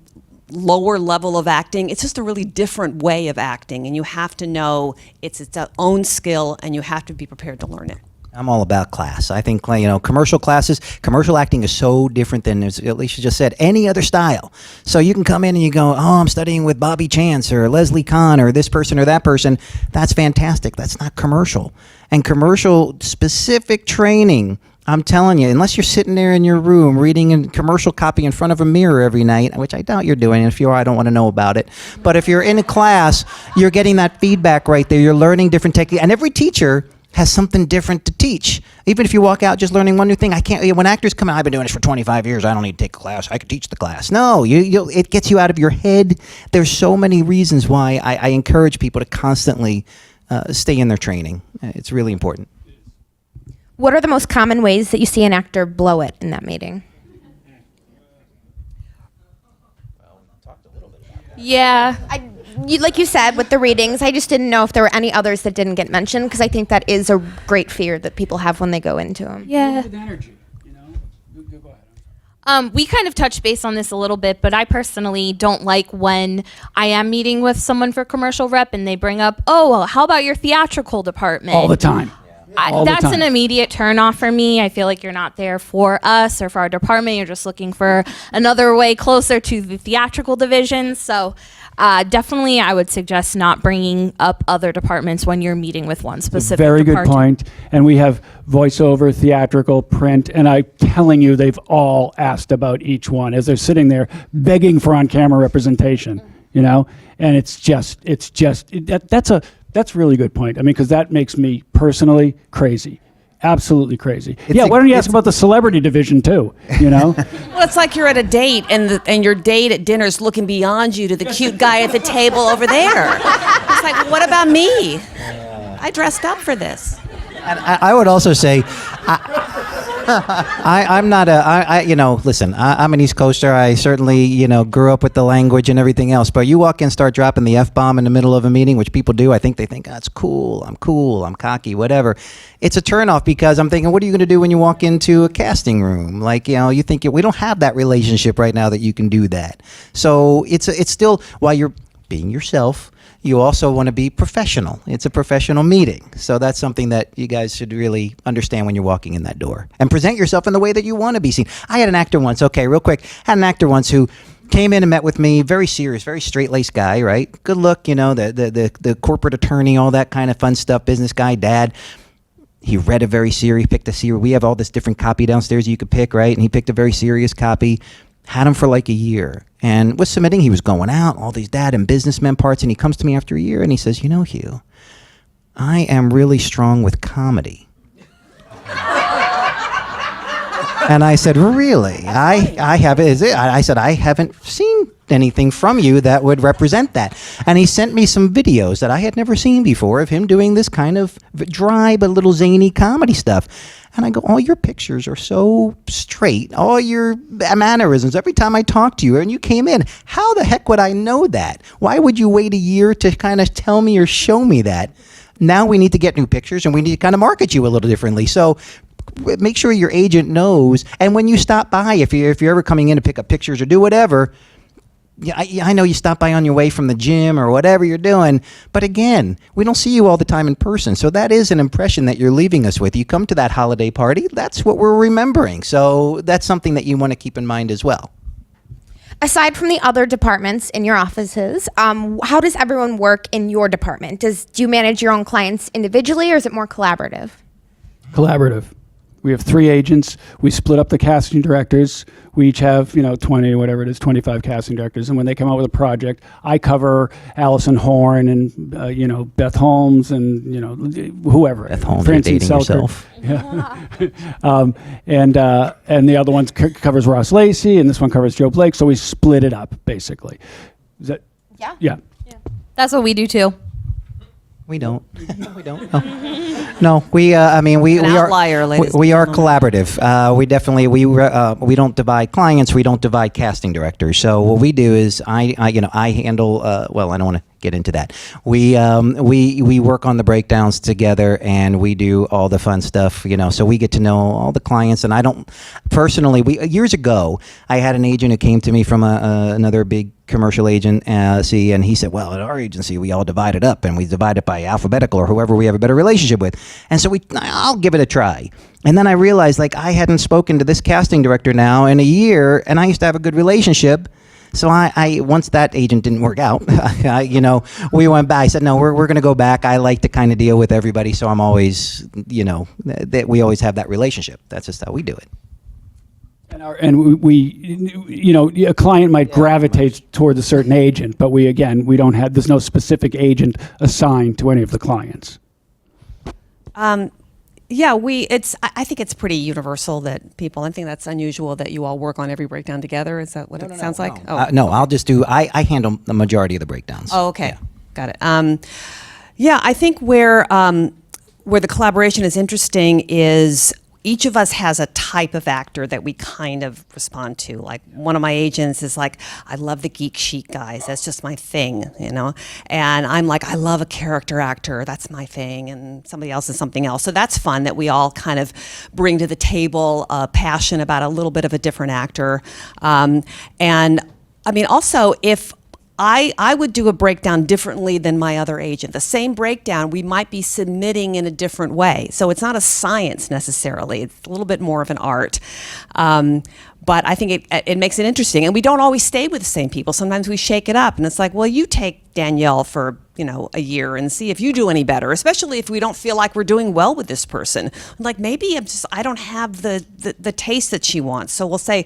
lower level of acting, it's just a really different way of acting, and you have to know it's its own skill, and you have to be prepared to learn it. I'm all about class. I think, commercial classes, commercial acting is so different than, as Alicia just said, any other style. So you can come in and you go, oh, I'm studying with Bobby Chance or Leslie Kahn or this person or that person. That's fantastic. That's not commercial. And commercial specific training, I'm telling you, unless you're sitting there in your room reading a commercial copy in front of a mirror every night, which I doubt you're doing. If you are, I don't want to know about it. But if you're in a class, you're getting that feedback right there. You're learning different techniques. And every teacher has something different to teach. Even if you walk out just learning one new thing, when actors come out, I've been doing this for 25 years, I don't need to take a class, I could teach the class. No, it gets you out of your head. There's so many reasons why I encourage people to constantly stay in their training. It's really important. What are the most common ways that you see an actor blow it in that meeting? Yeah. Like you said, with the readings, I just didn't know if there were any others that didn't get mentioned, because I think that is a great fear that people have when they go into them. Yeah. With energy, go ahead. We kind of touched base on this a little bit, but I personally don't like when I am meeting with someone for commercial rep and they bring up, oh, well, how about your theatrical department? All the time. All the That's time. an immediate turnoff for me. I feel like you're not there for us or for our department. You're just looking for another way closer to the theatrical division. So definitely I would suggest not bringing up other departments when you're meeting with one specific Very good department. point. And we have voiceover, theatrical, print, and I'm telling you, they've all asked about each one as they're sitting there begging for on-camera representation, And that's a really good point. I mean, because that makes me personally crazy. Absolutely crazy. Why don't you ask about the celebrity division too, Well, it's like you're at a date and your date at dinner is looking beyond you to the cute guy at the table over there. It's like, what about me? I dressed up for this. And I would also say, I'm not listen, I'm an East Coaster. I certainly, grew up with the language and everything else. But you walk in and start dropping the F-bomb in the middle of a meeting, which people do. I think they think, that's cool, I'm cocky, whatever. It's a turnoff because I'm thinking, what are you going to do when you walk into a casting room? Like, you think we don't have that relationship right now that you can do that. So it's still, while you're being yourself, you also want to be professional. It's a professional meeting. So that's something that you guys should really understand when you're walking in that door. And present yourself in the way that you want to be seen. I had an actor once, who came in and met with me, very serious, very straight-laced guy, right? Good look, the corporate attorney, all that kind of fun stuff, business guy, dad. He read a very serious, picked a serious, we have all this different copy downstairs you could pick, right? And he picked a very serious copy. Had him for like a year and was submitting. He was going out, all these dad and businessmen parts. And he comes to me after a year and he says, Hugh, I am really strong with comedy. And I said, really? I said, I haven't seen anything from you that would represent that. And he sent me some videos that I had never seen before of him doing this kind of dry but little zany comedy stuff. And I go, all your pictures are so straight, all your mannerisms, every time I talk to you, and you came in, how the heck would I know that? Why would you wait a year to kind of tell me or show me that? Now we need to get new pictures, and we need to kind of market you a little differently. So make sure your agent knows. And when you stop by, if you're ever coming in to pick up pictures or do whatever, I know you stop by on your way from the gym or whatever you're doing, but again, we don't see you all the time in person. So that is an impression that you're leaving us with. You come to that holiday party, that's what we're remembering. So that's something that you want to keep in mind as well. Aside from the other departments in your offices, how does everyone work in your department? Do you manage your own clients individually, or is it more collaborative? Collaborative. We have 3 agents. We split up the casting directors. We each have, 20, whatever it is, 25 casting directors. And when they come out with a project, I cover Allison Horn and, Beth Holmes and, whoever. Beth Holmes, you're Francine dating Selker. yourself. Yeah. And the other one covers Ross Lacey, and this one covers Joe Blake. So we split it up, basically. Is that? Yeah. Yeah. That's what we do too. We don't. No, we don't. No, we. We An outlier, are. ladies We and are gentlemen. collaborative. We definitely we don't divide clients. We don't divide casting directors. So what we do is I handle. Well, I don't want to get into that. We work on the breakdowns together, and we do all the fun stuff. So we get to know all the clients. And I don't personally. Years ago, I had an agent who came to me from another big commercial agency, and he said, well, at our agency, we all divide it up, and we divide it by alphabetical or whoever we have a better relationship with. And so I'll give it a try. And then I realized, I hadn't spoken to this casting director now in a year, and I used to have a good relationship. So I once that agent didn't work out, we went back. I said, no, we're going to go back. I like to kind of deal with everybody, so I'm always, that we always have that relationship. That's just how we do it. And we, a client might gravitate towards a certain agent, but we don't have, there's no specific agent assigned to any of the clients. Yeah, I think it's pretty universal that people, I think that's unusual that you all work on every breakdown together. Is that what it sounds like? No. No, I'll just do, I handle the majority of the breakdowns. Oh, okay. Yeah. Got it. I think where the collaboration is interesting is each of us has a type of actor that we kind of respond to. Like one of my agents is like, I love the geek chic guys. That's just my thing, And I'm like, I love a character actor. That's my thing. And somebody else is something else. So that's fun that we all kind of bring to the table a passion about a little bit of a different actor. Also, if I would do a breakdown differently than my other agent. The same breakdown we might be submitting in a different way. So it's not a science necessarily. It's a little bit more of an art. But I think it makes it interesting. And we don't always stay with the same people. Sometimes we shake it up. And it's like, well, you take Danielle for a year and see if you do any better, especially if we don't feel like we're doing well with this person. Like maybe I don't have the taste that she wants. So we'll say,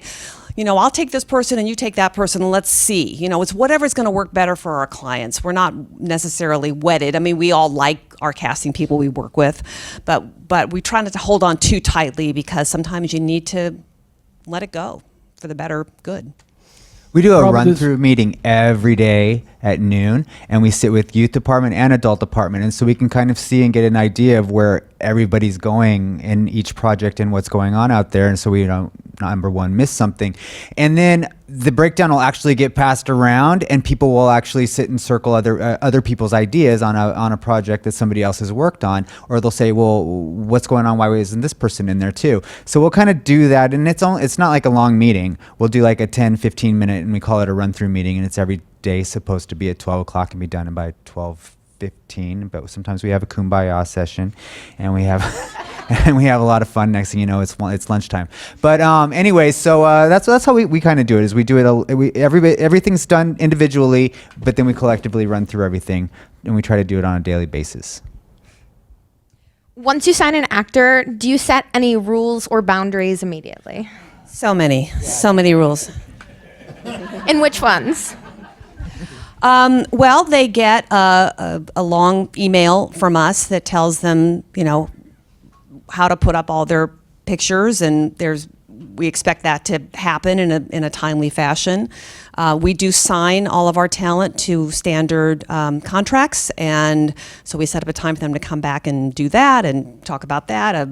I'll take this person and you take that person and let's see. It's whatever's going to work better for our clients. We're not necessarily wedded. I mean, we all like our casting people we work with, but we try not to hold on too tightly because sometimes you need to let it go for the better good. We do a Probably run-through meeting every day at noon, and we sit with youth department and adult department, and so we can kind of see and get an idea of where everybody's going in each project and what's going on out there, and so we don't, number one, miss something. And then the breakdown will actually get passed around, and people will actually sit and circle other people's ideas on a project that somebody else has worked on, or they'll say, well, what's going on? Why isn't this person in there too? So we'll kind of do that, and it's not like a long meeting. We'll do like a 10-15 minute, and we call it a run-through meeting, and it's every day supposed to be at 12 o'clock and be done by 12:15. But sometimes we have a kumbaya session, and we have and we have a lot of fun. Next thing you know, it's lunchtime. But anyway, so that's how we kind of do it. Is we do it. Everything's done individually, but then we collectively run through everything, and we try to do it on a daily basis. Once you sign an actor, do you set any rules or boundaries immediately? So many rules. And which ones? Well, they get a long email from us that tells them, how to put up all their pictures, and we expect that to happen in a timely fashion. We do sign all of our talent to standard contracts, and so we set up a time for them to come back and do that and talk about that.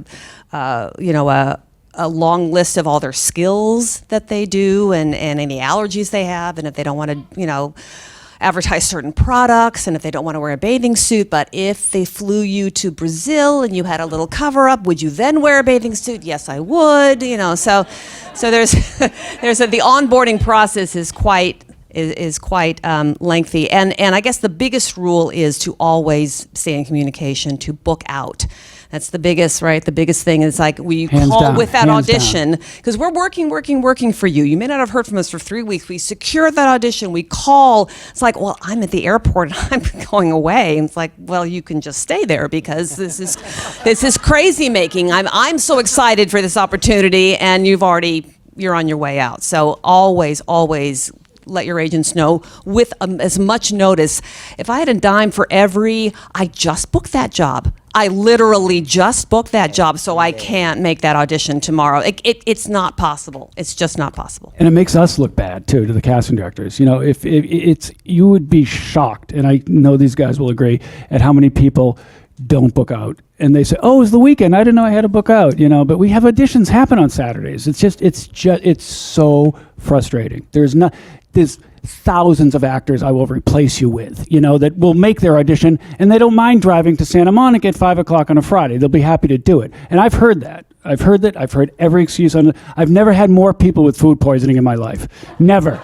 A long list of all their skills that they do and any allergies they have, and if they don't want to, advertise certain products, and if they don't want to wear a bathing suit. But if they flew you to Brazil and you had a little cover up, would you then wear a bathing suit? Yes, I would. So there's the onboarding process is quite lengthy, and I guess the biggest rule is to always stay in communication, to book out. That's the biggest, right? The biggest thing is like we Hands call down, with that hands audition because we're working for you. You may not have heard from us for 3 weeks. We secure that audition. We call. It's like, well, I'm at the airport. I'm going away. And it's like, well, you can just stay there because this is crazy making. I'm so excited for this opportunity, and you're on your way out. So always let your agents know with as much notice. If I had a dime for I just booked that job. I literally just booked that job, so I can't make that audition tomorrow. It's not possible. It's just not possible. And it makes us look bad too to the casting directors. You know, if it's, you would be shocked, and I know these guys will agree, at how many people don't book out, and they say, "Oh, it's the weekend. I didn't know I had to book out." You know, but we have auditions happen on Saturdays. It's so frustrating. There's thousands of actors I will replace you with, you know, that will make their audition, and they don't mind driving to Santa Monica at 5 o'clock on a Friday. They'll be happy to do it. And I've heard that. I've heard every excuse on it. I've never had more people with food poisoning in my life. Never.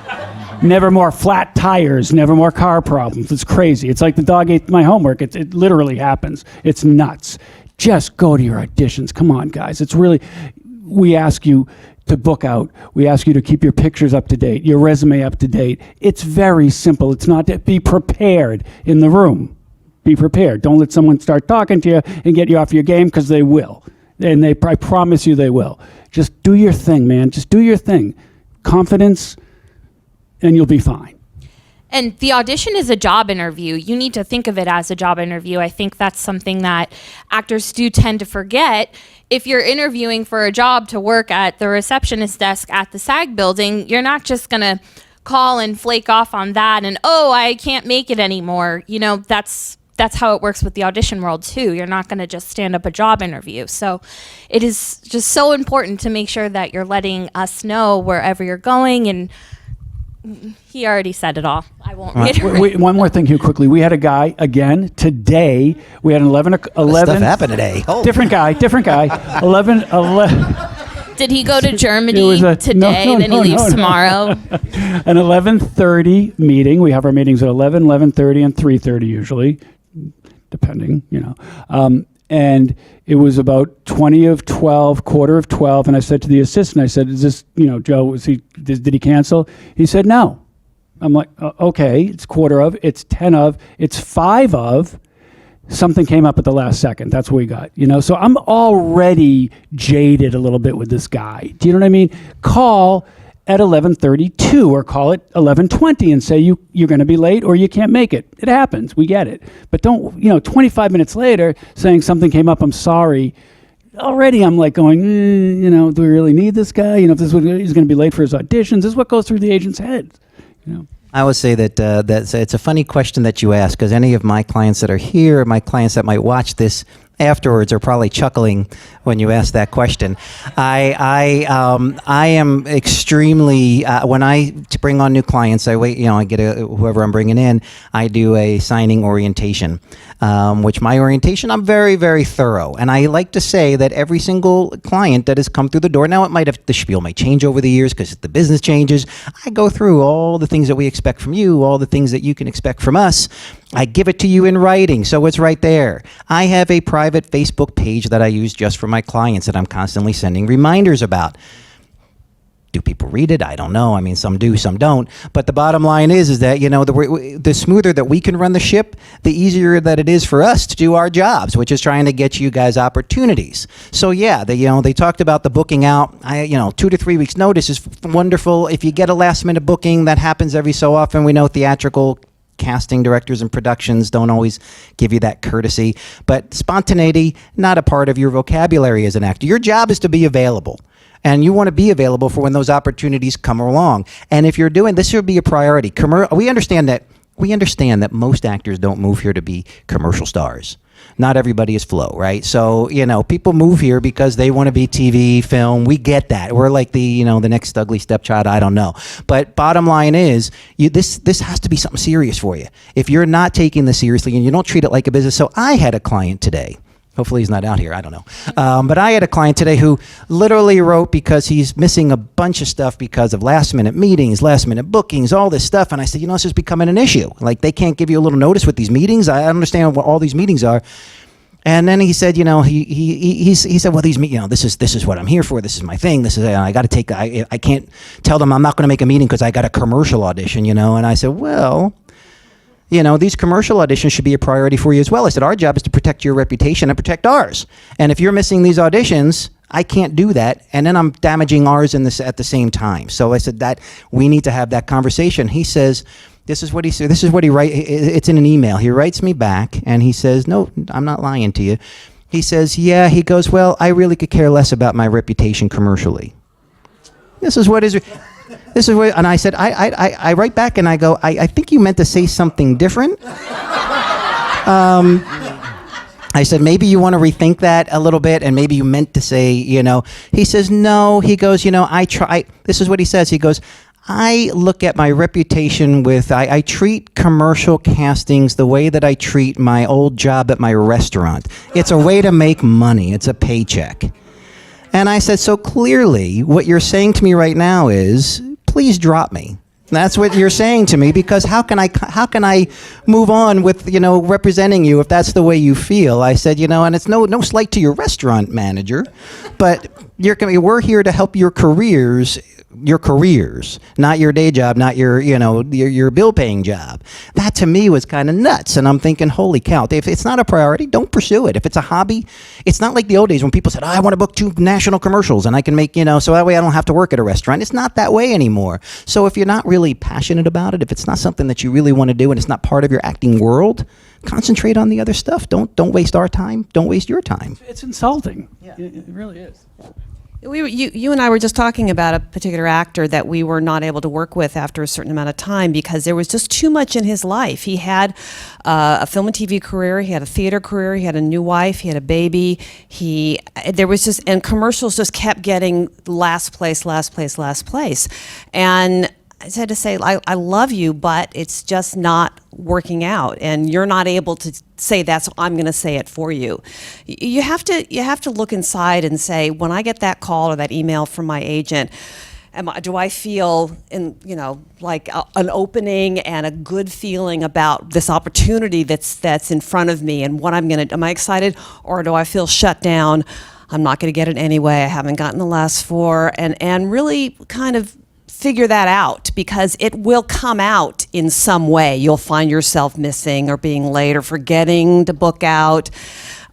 Never more flat tires, never more car problems. It's crazy. It's like the dog ate my homework. It literally happens. It's nuts. Just go to your auditions. Come on, guys. It's really, we ask you to book out. We ask you to keep your pictures up to date, your resume up to date. It's very simple. It's not to be prepared in the room. Be prepared. Don't let someone start talking to you and get you off your game, because they will. And I promise you they will. Just do your thing, man. Just do your thing. Confidence, and you'll be fine. And the audition is a job interview. You need to think of it as a job interview. I think that's something that actors do tend to forget. If you're interviewing for a job to work at the receptionist desk at the SAG building, you're not just going to call and flake off on that and, oh, I can't make it anymore. You know, that's how it works with the audition world too. You're not going to just stand up a job interview. So it is just so important to make sure that you're letting us know wherever you're going. And he already said it all. I won't reiterate. One more thing here quickly. We had a guy, again, today. We had an 11. Stuff happened today. Oh. Different guy. 11. Did he go to It Germany was today, then he leaves tomorrow? An 11:30 meeting. We have our meetings at 11, 11:30, and 3:30 usually, depending, you know. And it was about 20 of 12, quarter of 12, and I said to the assistant, I said, "Is this, you know, Joe, did he cancel?" He said, "No." I'm like, "Okay, it's quarter of, it's 10 of, it's 5 of." Something came up at the last second. That's what we got, you know? So I'm already jaded a little bit with this guy. Do you know what I mean? Call at 11:32 or call it 11:20 and say you're going to be late or you can't make it. It happens. We get it. But don't, 25 minutes later saying something came up, I'm sorry. Already I'm like going, do we really need this guy? If this is what, he's going to be late for his auditions. This is what goes through the agent's head. I would say that it's a funny question that you ask, because any of my clients that are here, my clients that might watch this afterwards, are probably chuckling when you ask that question. I am extremely when I bring on new clients, I get whoever I'm bringing in, I do a signing orientation, which my orientation, I'm very, very thorough, and I like to say that every single client that has come through the door, now the spiel may change over the years because the business changes. I go through all the things that we expect from you, all the things that you can expect from us. I give it to you in writing, so it's right there. I have a private Facebook page that I use just for my clients that I'm constantly sending reminders about. Do people read it? I don't know. I mean, some do, some don't. But the bottom line is that, the smoother that we can run the ship, the easier that it is for us to do our jobs, which is trying to get you guys opportunities. So yeah, they talked about the booking out. 2 to 3 weeks notice is wonderful. If you get a last minute booking, that happens every so often. We know theatrical casting directors and productions don't always give you that courtesy, but spontaneity, not a part of your vocabulary as an actor. Your job is to be available, and you want to be available for when those opportunities come along. And if you're doing this, should be a priority. We understand that most actors don't move here to be commercial stars. Not everybody is Flo, right? So, people move here because they want to be TV, film. We get that. We're like the next ugly stepchild. I don't know. But bottom line is, this has to be something serious for you. If you're not taking this seriously and you don't treat it like a business. So I had a client today. Hopefully he's not out here. I don't know. But I had a client today who literally wrote because he's missing a bunch of stuff because of last minute meetings, last minute bookings, all this stuff. And I said, this is becoming an issue. Like, they can't give you a little notice with these meetings. I understand what all these meetings are. And then he said, he said, well, this is what I'm here for. This is my thing. This is, I got to take, I can't tell them I'm not going to make a meeting because I got a commercial audition, And I said, well, these commercial auditions should be a priority for you as well. I said, our job is to protect your reputation and protect ours. And if you're missing these auditions, I can't do that. And then I'm damaging ours at the same time. So I said that we need to have that conversation. He says, this is what he said. This is what he writes. It's in an email. He writes me back and he says, no, I'm not lying to you. He says, yeah. He goes, well, I really could care less about my reputation commercially. This is what, and I said, I write back and I go, I think you meant to say something different. I said, maybe you want to rethink that a little bit, and maybe you meant to say, He says, no. He goes, I try. This is what he says. He goes, I look at my reputation I treat commercial castings the way that I treat my old job at my restaurant. It's a way to make money. It's a paycheck. And I said, so clearly what you're saying to me right now is, please drop me. That's what you're saying to me, because how can I move on with, representing you if that's the way you feel? I said, and it's no slight to your restaurant manager, but we're here to help your careers, not your day job, not your bill-paying job. That to me was kind of nuts, and I'm thinking, holy cow! If it's not a priority, don't pursue it. If it's a hobby, it's not like the old days when people said, I want to book 2 national commercials, and I can make, so that way I don't have to work at a restaurant. It's not that way anymore. So if you're not really passionate about it, if it's not something that you really want to do, and it's not part of your acting world, concentrate on the other stuff. Don't waste our time. Don't waste your time. It's insulting. Yeah. It really is. You and I were just talking about a particular actor that we were not able to work with after a certain amount of time because there was just too much in his life. He had a film and TV career, he had a theater career, he had a new wife, he had a baby. And commercials just kept getting last place. And I had to say, I love you, but it's just not working out, and you're not able to say I'm going to say it for you. You have to look inside and say, when I get that call or that email from my agent, do I feel like an opening and a good feeling about this opportunity that's in front of me, and what am I excited, or do I feel shut down? I'm not going to get it anyway. I haven't gotten the last 4, and really kind of figure that out, because it will come out in some way. You'll find yourself missing or being late or forgetting to book out.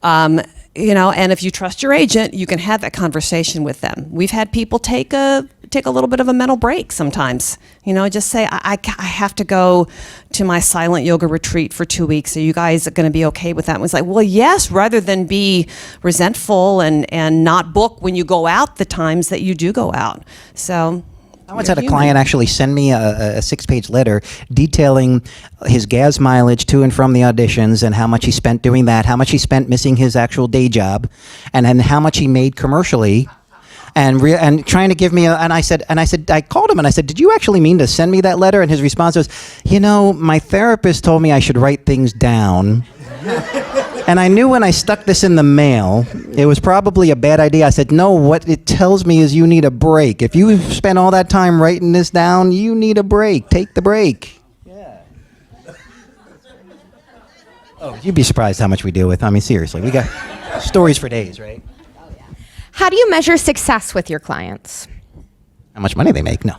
And if you trust your agent, you can have that conversation with them. We've had people take a little bit of a mental break sometimes. Just say, I have to go to my silent yoga retreat for 2 weeks. Are you guys going to be okay with that? And it's like, well, yes, rather than be resentful and not book when you go out the times that you do go out. So I once had a client actually send me a 6-page letter detailing his gas mileage to and from the auditions, and how much he spent doing that, how much he spent missing his actual day job, and then how much he made commercially, and trying to give me I called him and I said, did you actually mean to send me that letter? And his response was, my therapist told me I should write things down. And I knew when I stuck this in the mail, it was probably a bad idea. I said, no, what it tells me is you need a break. If you spent all that time writing this down, you need a break. Take the break. Yeah. Oh, you'd be surprised how much we deal with. I mean, seriously, we got stories for days, right? How do you measure success with your clients? How much money they make? No.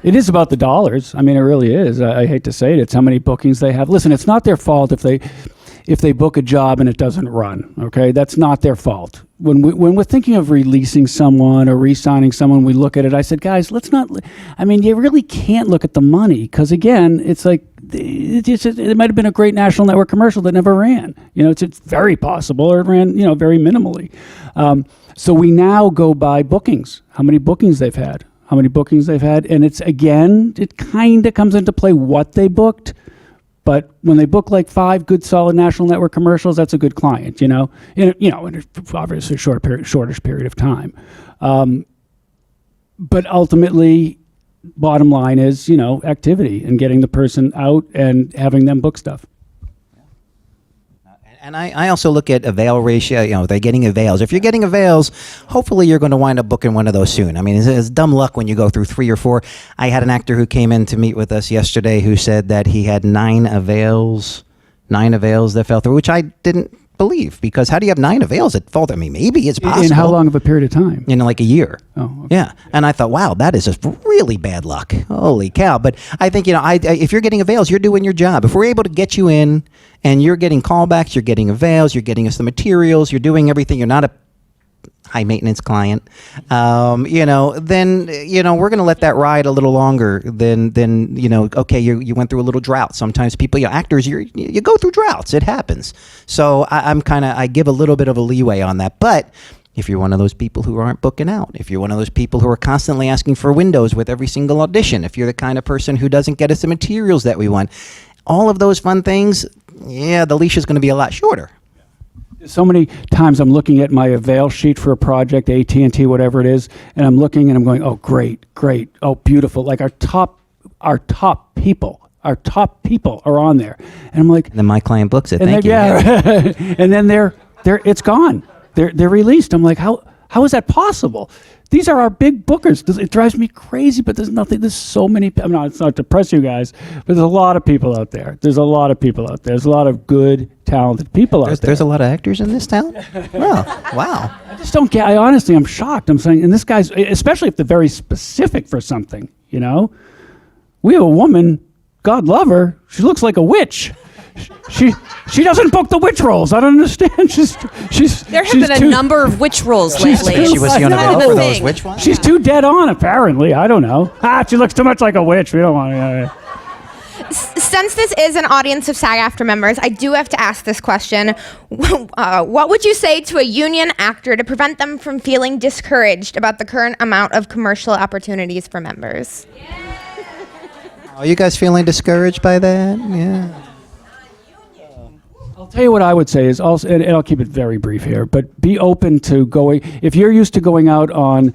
It is about the dollars. I mean, it really is. I hate to say it. It's how many bookings they have. Listen, it's not their fault if they book a job and it doesn't run. Okay, that's not their fault. When we're thinking of releasing someone or re-signing someone, we look at it. I said, guys, let's not. I mean, you really can't look at the money, because again, it's like it might have been a great national network commercial that never ran. It's very possible, or it ran very minimally. So we now go by bookings. How many bookings they've had. And it kind of comes into play what they booked, but when they book like 5 good solid national network commercials, that's a good client, in obviously a shortish period of time. But ultimately, bottom line is, activity and getting the person out and having them book stuff. And I also look at avail ratio. You know, they're getting avails. If you're getting avails, hopefully you're going to wind up booking one of those soon. I mean, it's dumb luck when you go through 3 or 4. I had an actor who came in to meet with us yesterday who said that he had 9 avails that fell through, which I didn't believe, because how do you have 9 avails that fall through? I mean, maybe it's possible. In how long of a period of time? In like a year. Oh, okay. Yeah. And I thought, wow, that is just really bad luck. Holy cow. But I think, you know, if you're getting avails, you're doing your job. If we're able to get you in and you're getting callbacks, you're getting avails, you're getting us the materials, you're doing everything, you're not a high maintenance client, you know, then, you know, we're going to let that ride a little longer than, you know, okay, you went through a little drought. Sometimes people, you know, actors, you go through droughts. It happens. So I give a little bit of a leeway on that. But if you're one of those people who aren't booking out, if you're one of those people who are constantly asking for windows with every single audition, if you're the kind of person who doesn't get us the materials that we want, all of those fun things, yeah, the leash is going to be a lot shorter. So many times I'm looking at my avail sheet for a project, AT&T, whatever it is, and I'm looking and I'm going, oh, great, oh, beautiful. Like our top people are on there. And I'm like, And then my client books it. and Thank then, you. yeah, and then it's gone. They're released. I'm like, how is that possible? These are our big bookers. It drives me crazy, but there's so many. I mean, it's not to press you guys, but there's a lot of people out there. There's a lot of good, talented people out there. There's a lot of actors in this town? Well, wow. I just don't get. I'm shocked. I'm saying, and this guy's, especially if they're very specific for something. You know, we have a woman. God love her. She looks like a witch. She doesn't book the witch roles. I don't understand. There have been a number of witch roles lately. She was It's on not avail a for thing. those witch ones? She's too dead on, apparently. I don't know. She looks too much like a witch. We don't want to. Since this is an audience of SAG-AFTRA members, I do have to ask this question. What would you say to a union actor to prevent them from feeling discouraged about the current amount of commercial opportunities for members? Are you guys feeling discouraged by that? Yeah. I'll tell you what I would say is also, and I'll keep it very brief here, but be open to going, if you're used to going out on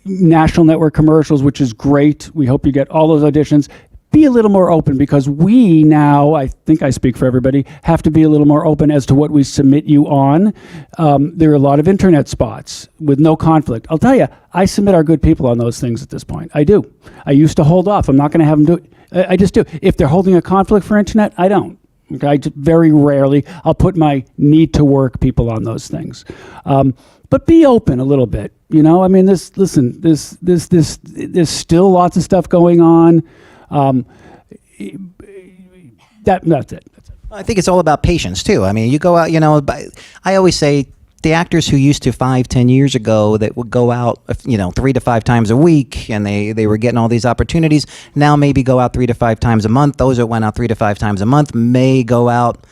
national network commercials, which is great, we hope you get all those auditions, be a little more open, because we now, I think I speak for everybody, have to be a little more open as to what we submit you on. There are a lot of internet spots with no conflict. I'll tell you, I submit our good people on those things at this point. I do. I used to hold off. I'm not going to have them do it. I just do. If they're holding a conflict for internet, I don't. Okay, very rarely. I'll put my need to work people on those things, but be open a little bit. You know, I mean, there's still lots of stuff going on. That's it. I think it's all about patience too. I mean, you go out, you know, I always say the actors who used to 5-10 years ago that would go out, you know, 3 to 5 times a week, and they were getting all these opportunities, now maybe go out 3 to 5 times a month. Those that went out 3 to 5 times a month may go out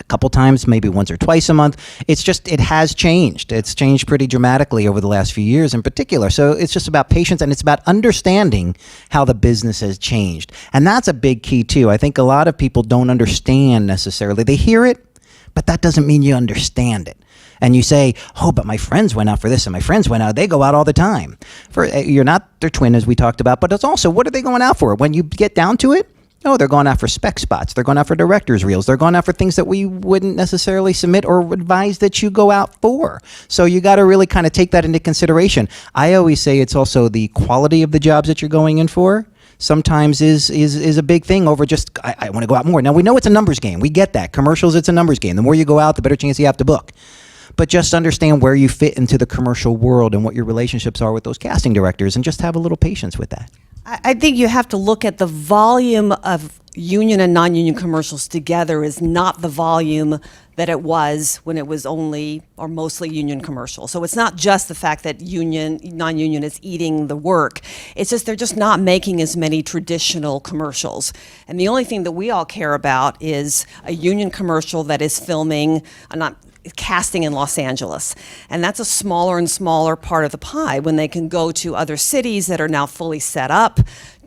a couple times, maybe once or twice a month. It's just, it has changed. It's changed pretty dramatically over the last few years in particular. So it's just about patience, and it's about understanding how the business has changed. And that's a big key too. I think a lot of people don't understand necessarily. They hear it, but that doesn't mean you understand it. And you say, oh, but my friends went out for this, and my friends went out. They go out all the time. You're not their twin, as we talked about, but it's also, what are they going out for? When you get down to it, oh, they're going out for spec spots. They're going out for director's reels. They're going out for things that we wouldn't necessarily submit or advise that you go out for. So you got to really kind of take that into consideration. I always say it's also the quality of the jobs that you're going in for. Sometimes is a big thing over just, I want to go out more. Now, we know it's a numbers game. We get that. Commercials, it's a numbers game. The more you go out, the better chance you have to book. But just understand where you fit into the commercial world and what your relationships are with those casting directors, and just have a little patience with that. I think you have to look at the volume of union and non-union commercials together is not the volume that it was when it was only or mostly union commercials. So it's not just the fact that non-union is eating the work. It's just they're just not making as many traditional commercials. And the only thing that we all care about is a union commercial that is filming, casting in Los Angeles. And that's a smaller and smaller part of the pie when they can go to other cities that are now fully set up.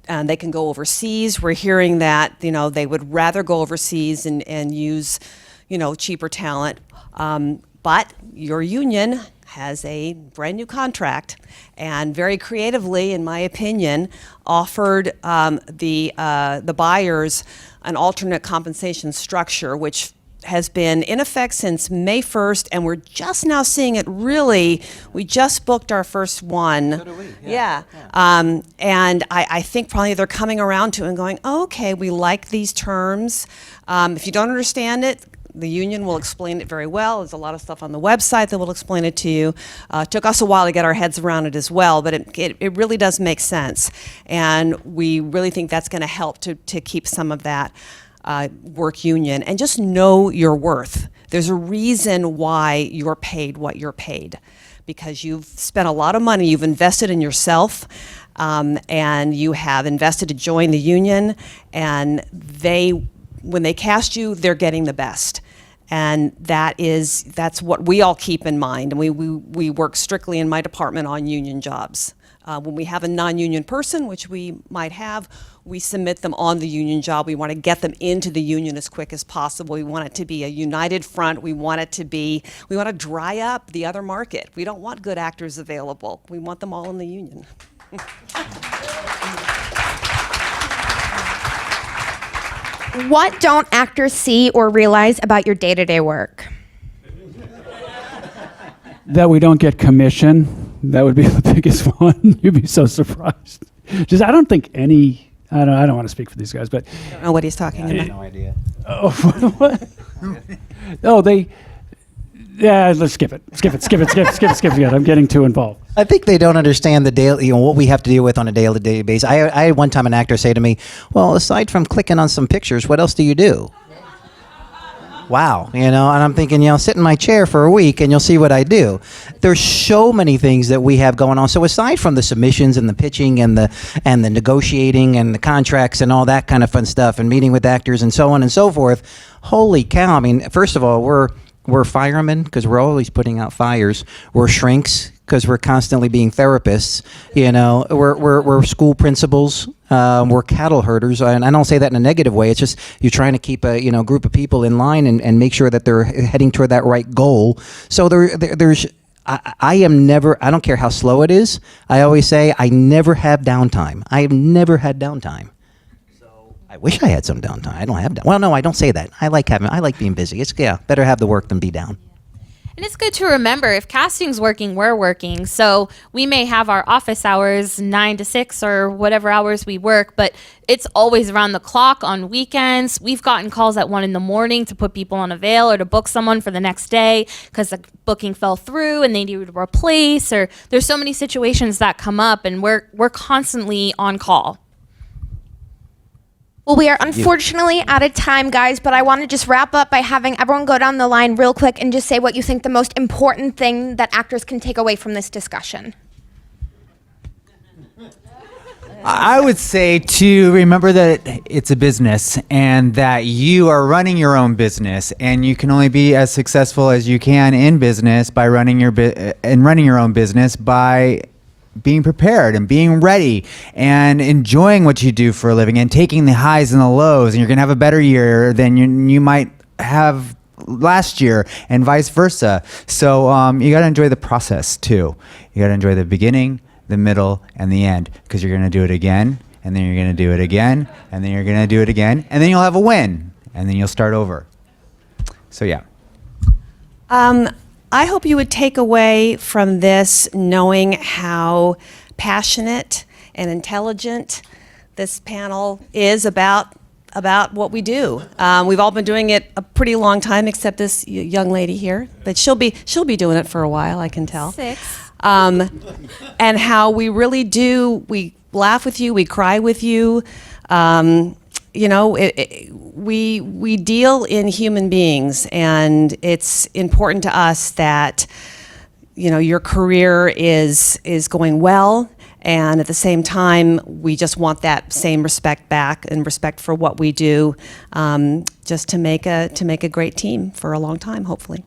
And they can go overseas. We're hearing that, you know, they would rather go overseas and use, you know, cheaper talent. But your union has a brand new contract, and very creatively, in my opinion, offered the buyers an alternate compensation structure, which has been in effect since May 1st, and we're just now seeing it really. We just booked our first one. So do we, Yeah. And I think probably they're coming around to it and going, oh, okay, we like these terms. If you don't understand it, the union will explain it very well. There's a lot of stuff on the website that will explain it to you. It took us a while to get our heads around it as well, but it really does make sense. And we really think that's going to help to keep some of that work union. And just know your worth. There's a reason why you're paid what you're paid, because you've spent a lot of money, you've invested in yourself, and you have invested to join the union, and when they cast you, they're getting the best. And that's what we all keep in mind. And we work strictly in my department on union jobs. When we have a non-union person, which we might have, we submit them on the union job. We want to get them into the union as quick as possible. We want it to be a united front. We want to dry up the other market. We don't want good actors available. We want them all in the union. What don't actors see or realize about your day-to-day work? That we don't get commission. That would be the biggest one. You'd be so surprised. I don't think any. I don't want to speak for these guys, but I don't know what he's talking I have about. no idea. oh, what? Oh, they. Yeah, let's skip it. Skip it. I'm getting too involved. I think they don't understand the daily, what we have to deal with on a daily basis. I had one time an actor say to me, "Well, aside from clicking on some pictures, what else do you do?" Wow, and I'm thinking, sit in my chair for a week and you'll see what I do. There's so many things that we have going on. So aside from the submissions and the pitching and the negotiating and the contracts and all that kind of fun stuff and meeting with actors and so on and so forth, holy cow! I mean, first of all, we're firemen because we're always putting out fires. We're shrinks because we're constantly being therapists. We're school principals. We're cattle herders, and I don't say that in a negative way. It's just you're trying to keep a group of people in line and make sure that they're heading toward that right goal. So there's. I am never. I don't care how slow it is. I always say I never have downtime. I have never had downtime. I wish I had some downtime. I don't have downtime. Well, no, I don't say that. I like being busy. It's better have the work than be down. And it's good to remember, if casting's working, we're working. So we may have our office hours 9 to 6 or whatever hours we work, but it's always around the clock on weekends. We've gotten calls at 1 a.m. to put people on avail or to book someone for the next day because the booking fell through and they need to replace, or there's so many situations that come up, and we're constantly on call. Well, we are unfortunately out of time, guys, but I want to just wrap up by having everyone go down the line real quick and just say what you think the most important thing that actors can take away from this discussion. I would say to remember that it's a business and that you are running your own business, and you can only be as successful as you can in business by running your own business by being prepared and being ready and enjoying what you do for a living and taking the highs and the lows, and you're gonna have a better year than you might have last year and vice versa. So you gotta enjoy the process too. You gotta enjoy the beginning, the middle, and the end, because you're gonna do it again, and then you're gonna do it again, and then you're gonna do it again, and then you'll have a win, and then you'll start over. So yeah. I hope you would take away from this knowing how passionate and intelligent this panel is about what we do. We've all been doing it a pretty long time, except this young lady here, but she'll be doing it for a while, I can tell. 6. And how we really do. We laugh with you, we cry with you. We deal in human beings, and it's important to us that your career is going well, and at the same time we just want that same respect back and respect for what we do, just to make a great team for a long time, hopefully.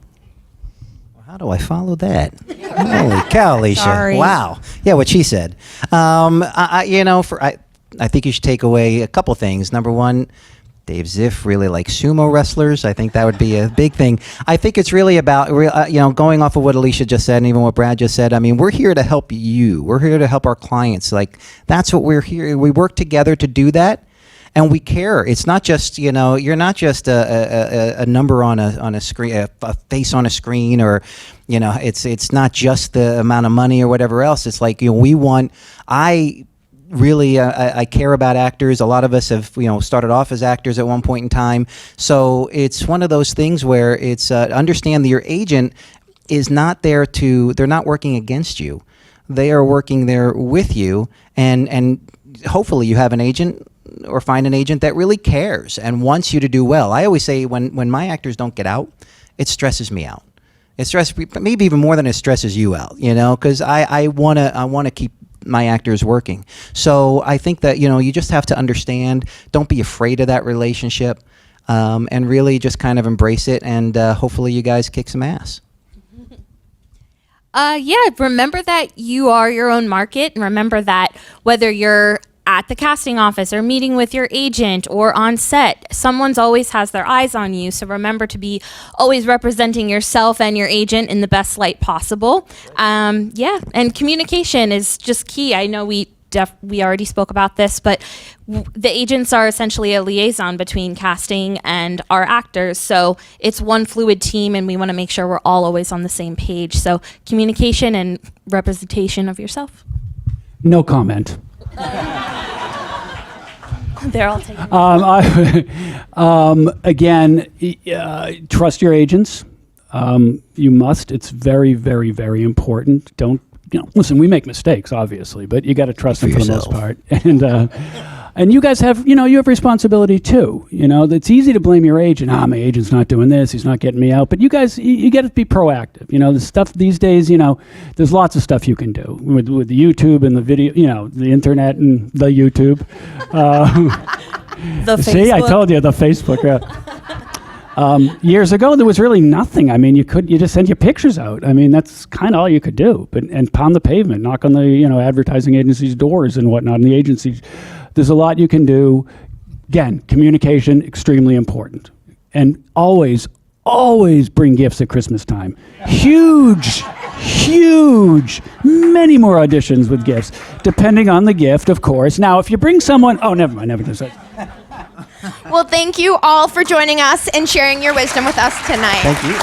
How do I follow that? Holy cow, Alicia! Sorry. Wow. Yeah, what she said. I think you should take away a couple things. Number one, Dave Ziff really likes sumo wrestlers. I think that would be a big thing. I think it's really about, going off of what Alicia just said and even what Brad just said. I mean, we're here to help you. We're here to help our clients. Like, that's what we're here. We work together to do that. and we care. It's not just, you know, you're not just a number on a screen, a face on a screen, or, you know, it's not just the amount of money or whatever else. It's like, you know, I care about actors. A lot of us have, you know, started off as actors at one point in time. So it's one of those things where it's understand that your agent is not there they're not working against you. They are working there with you, and hopefully you have an agent or find an agent that really cares and wants you to do well. I always say when my actors don't get out, it stresses me out. It stresses me, maybe even more than it stresses you out, you know, because I wanna keep my actors working. So I think that, you know, you just have to understand, don't be afraid of that relationship, and really just kind of embrace it, and hopefully you guys kick some ass. Yeah, remember that you are your own market, and remember that whether you're at the casting office or meeting with your agent or on set, someone's always has their eyes on you. So remember to be always representing yourself and your agent in the best light possible. Yeah, and communication is just key. I know we already spoke about this, but the agents are essentially a liaison between casting and our actors. So it's one fluid team, and we want to make sure we're all always on the same page. So communication and representation of yourself. No comment. They're all taking Again, trust your agents. You must. It's very, very, very important. Don't, you know, listen, we make mistakes, obviously, but you got to trust them for the most part. And you guys have, you know, you have responsibility too. You know, it's easy to blame your agent. My agent's not doing this. He's not getting me out. But you guys, you got to be proactive. You know, the stuff these days, you know, there's lots of stuff you can do with the YouTube and the video, you know, the internet and the YouTube. The See, I Facebook. told you, the Facebook. Years ago, there was really nothing. I mean, you just send your pictures out. I mean, that's kind of all you could do. And pound the pavement, knock on the, you know, advertising agencies' doors and whatnot, and the agencies. There's a lot you can do. Again, communication, extremely important. And always bring gifts at Christmas time. Huge, many more auditions with gifts, depending on the gift, of course. Now, if you bring someone, never mind, never mind. Well, thank you all for joining us and sharing your wisdom with us tonight. Thank you.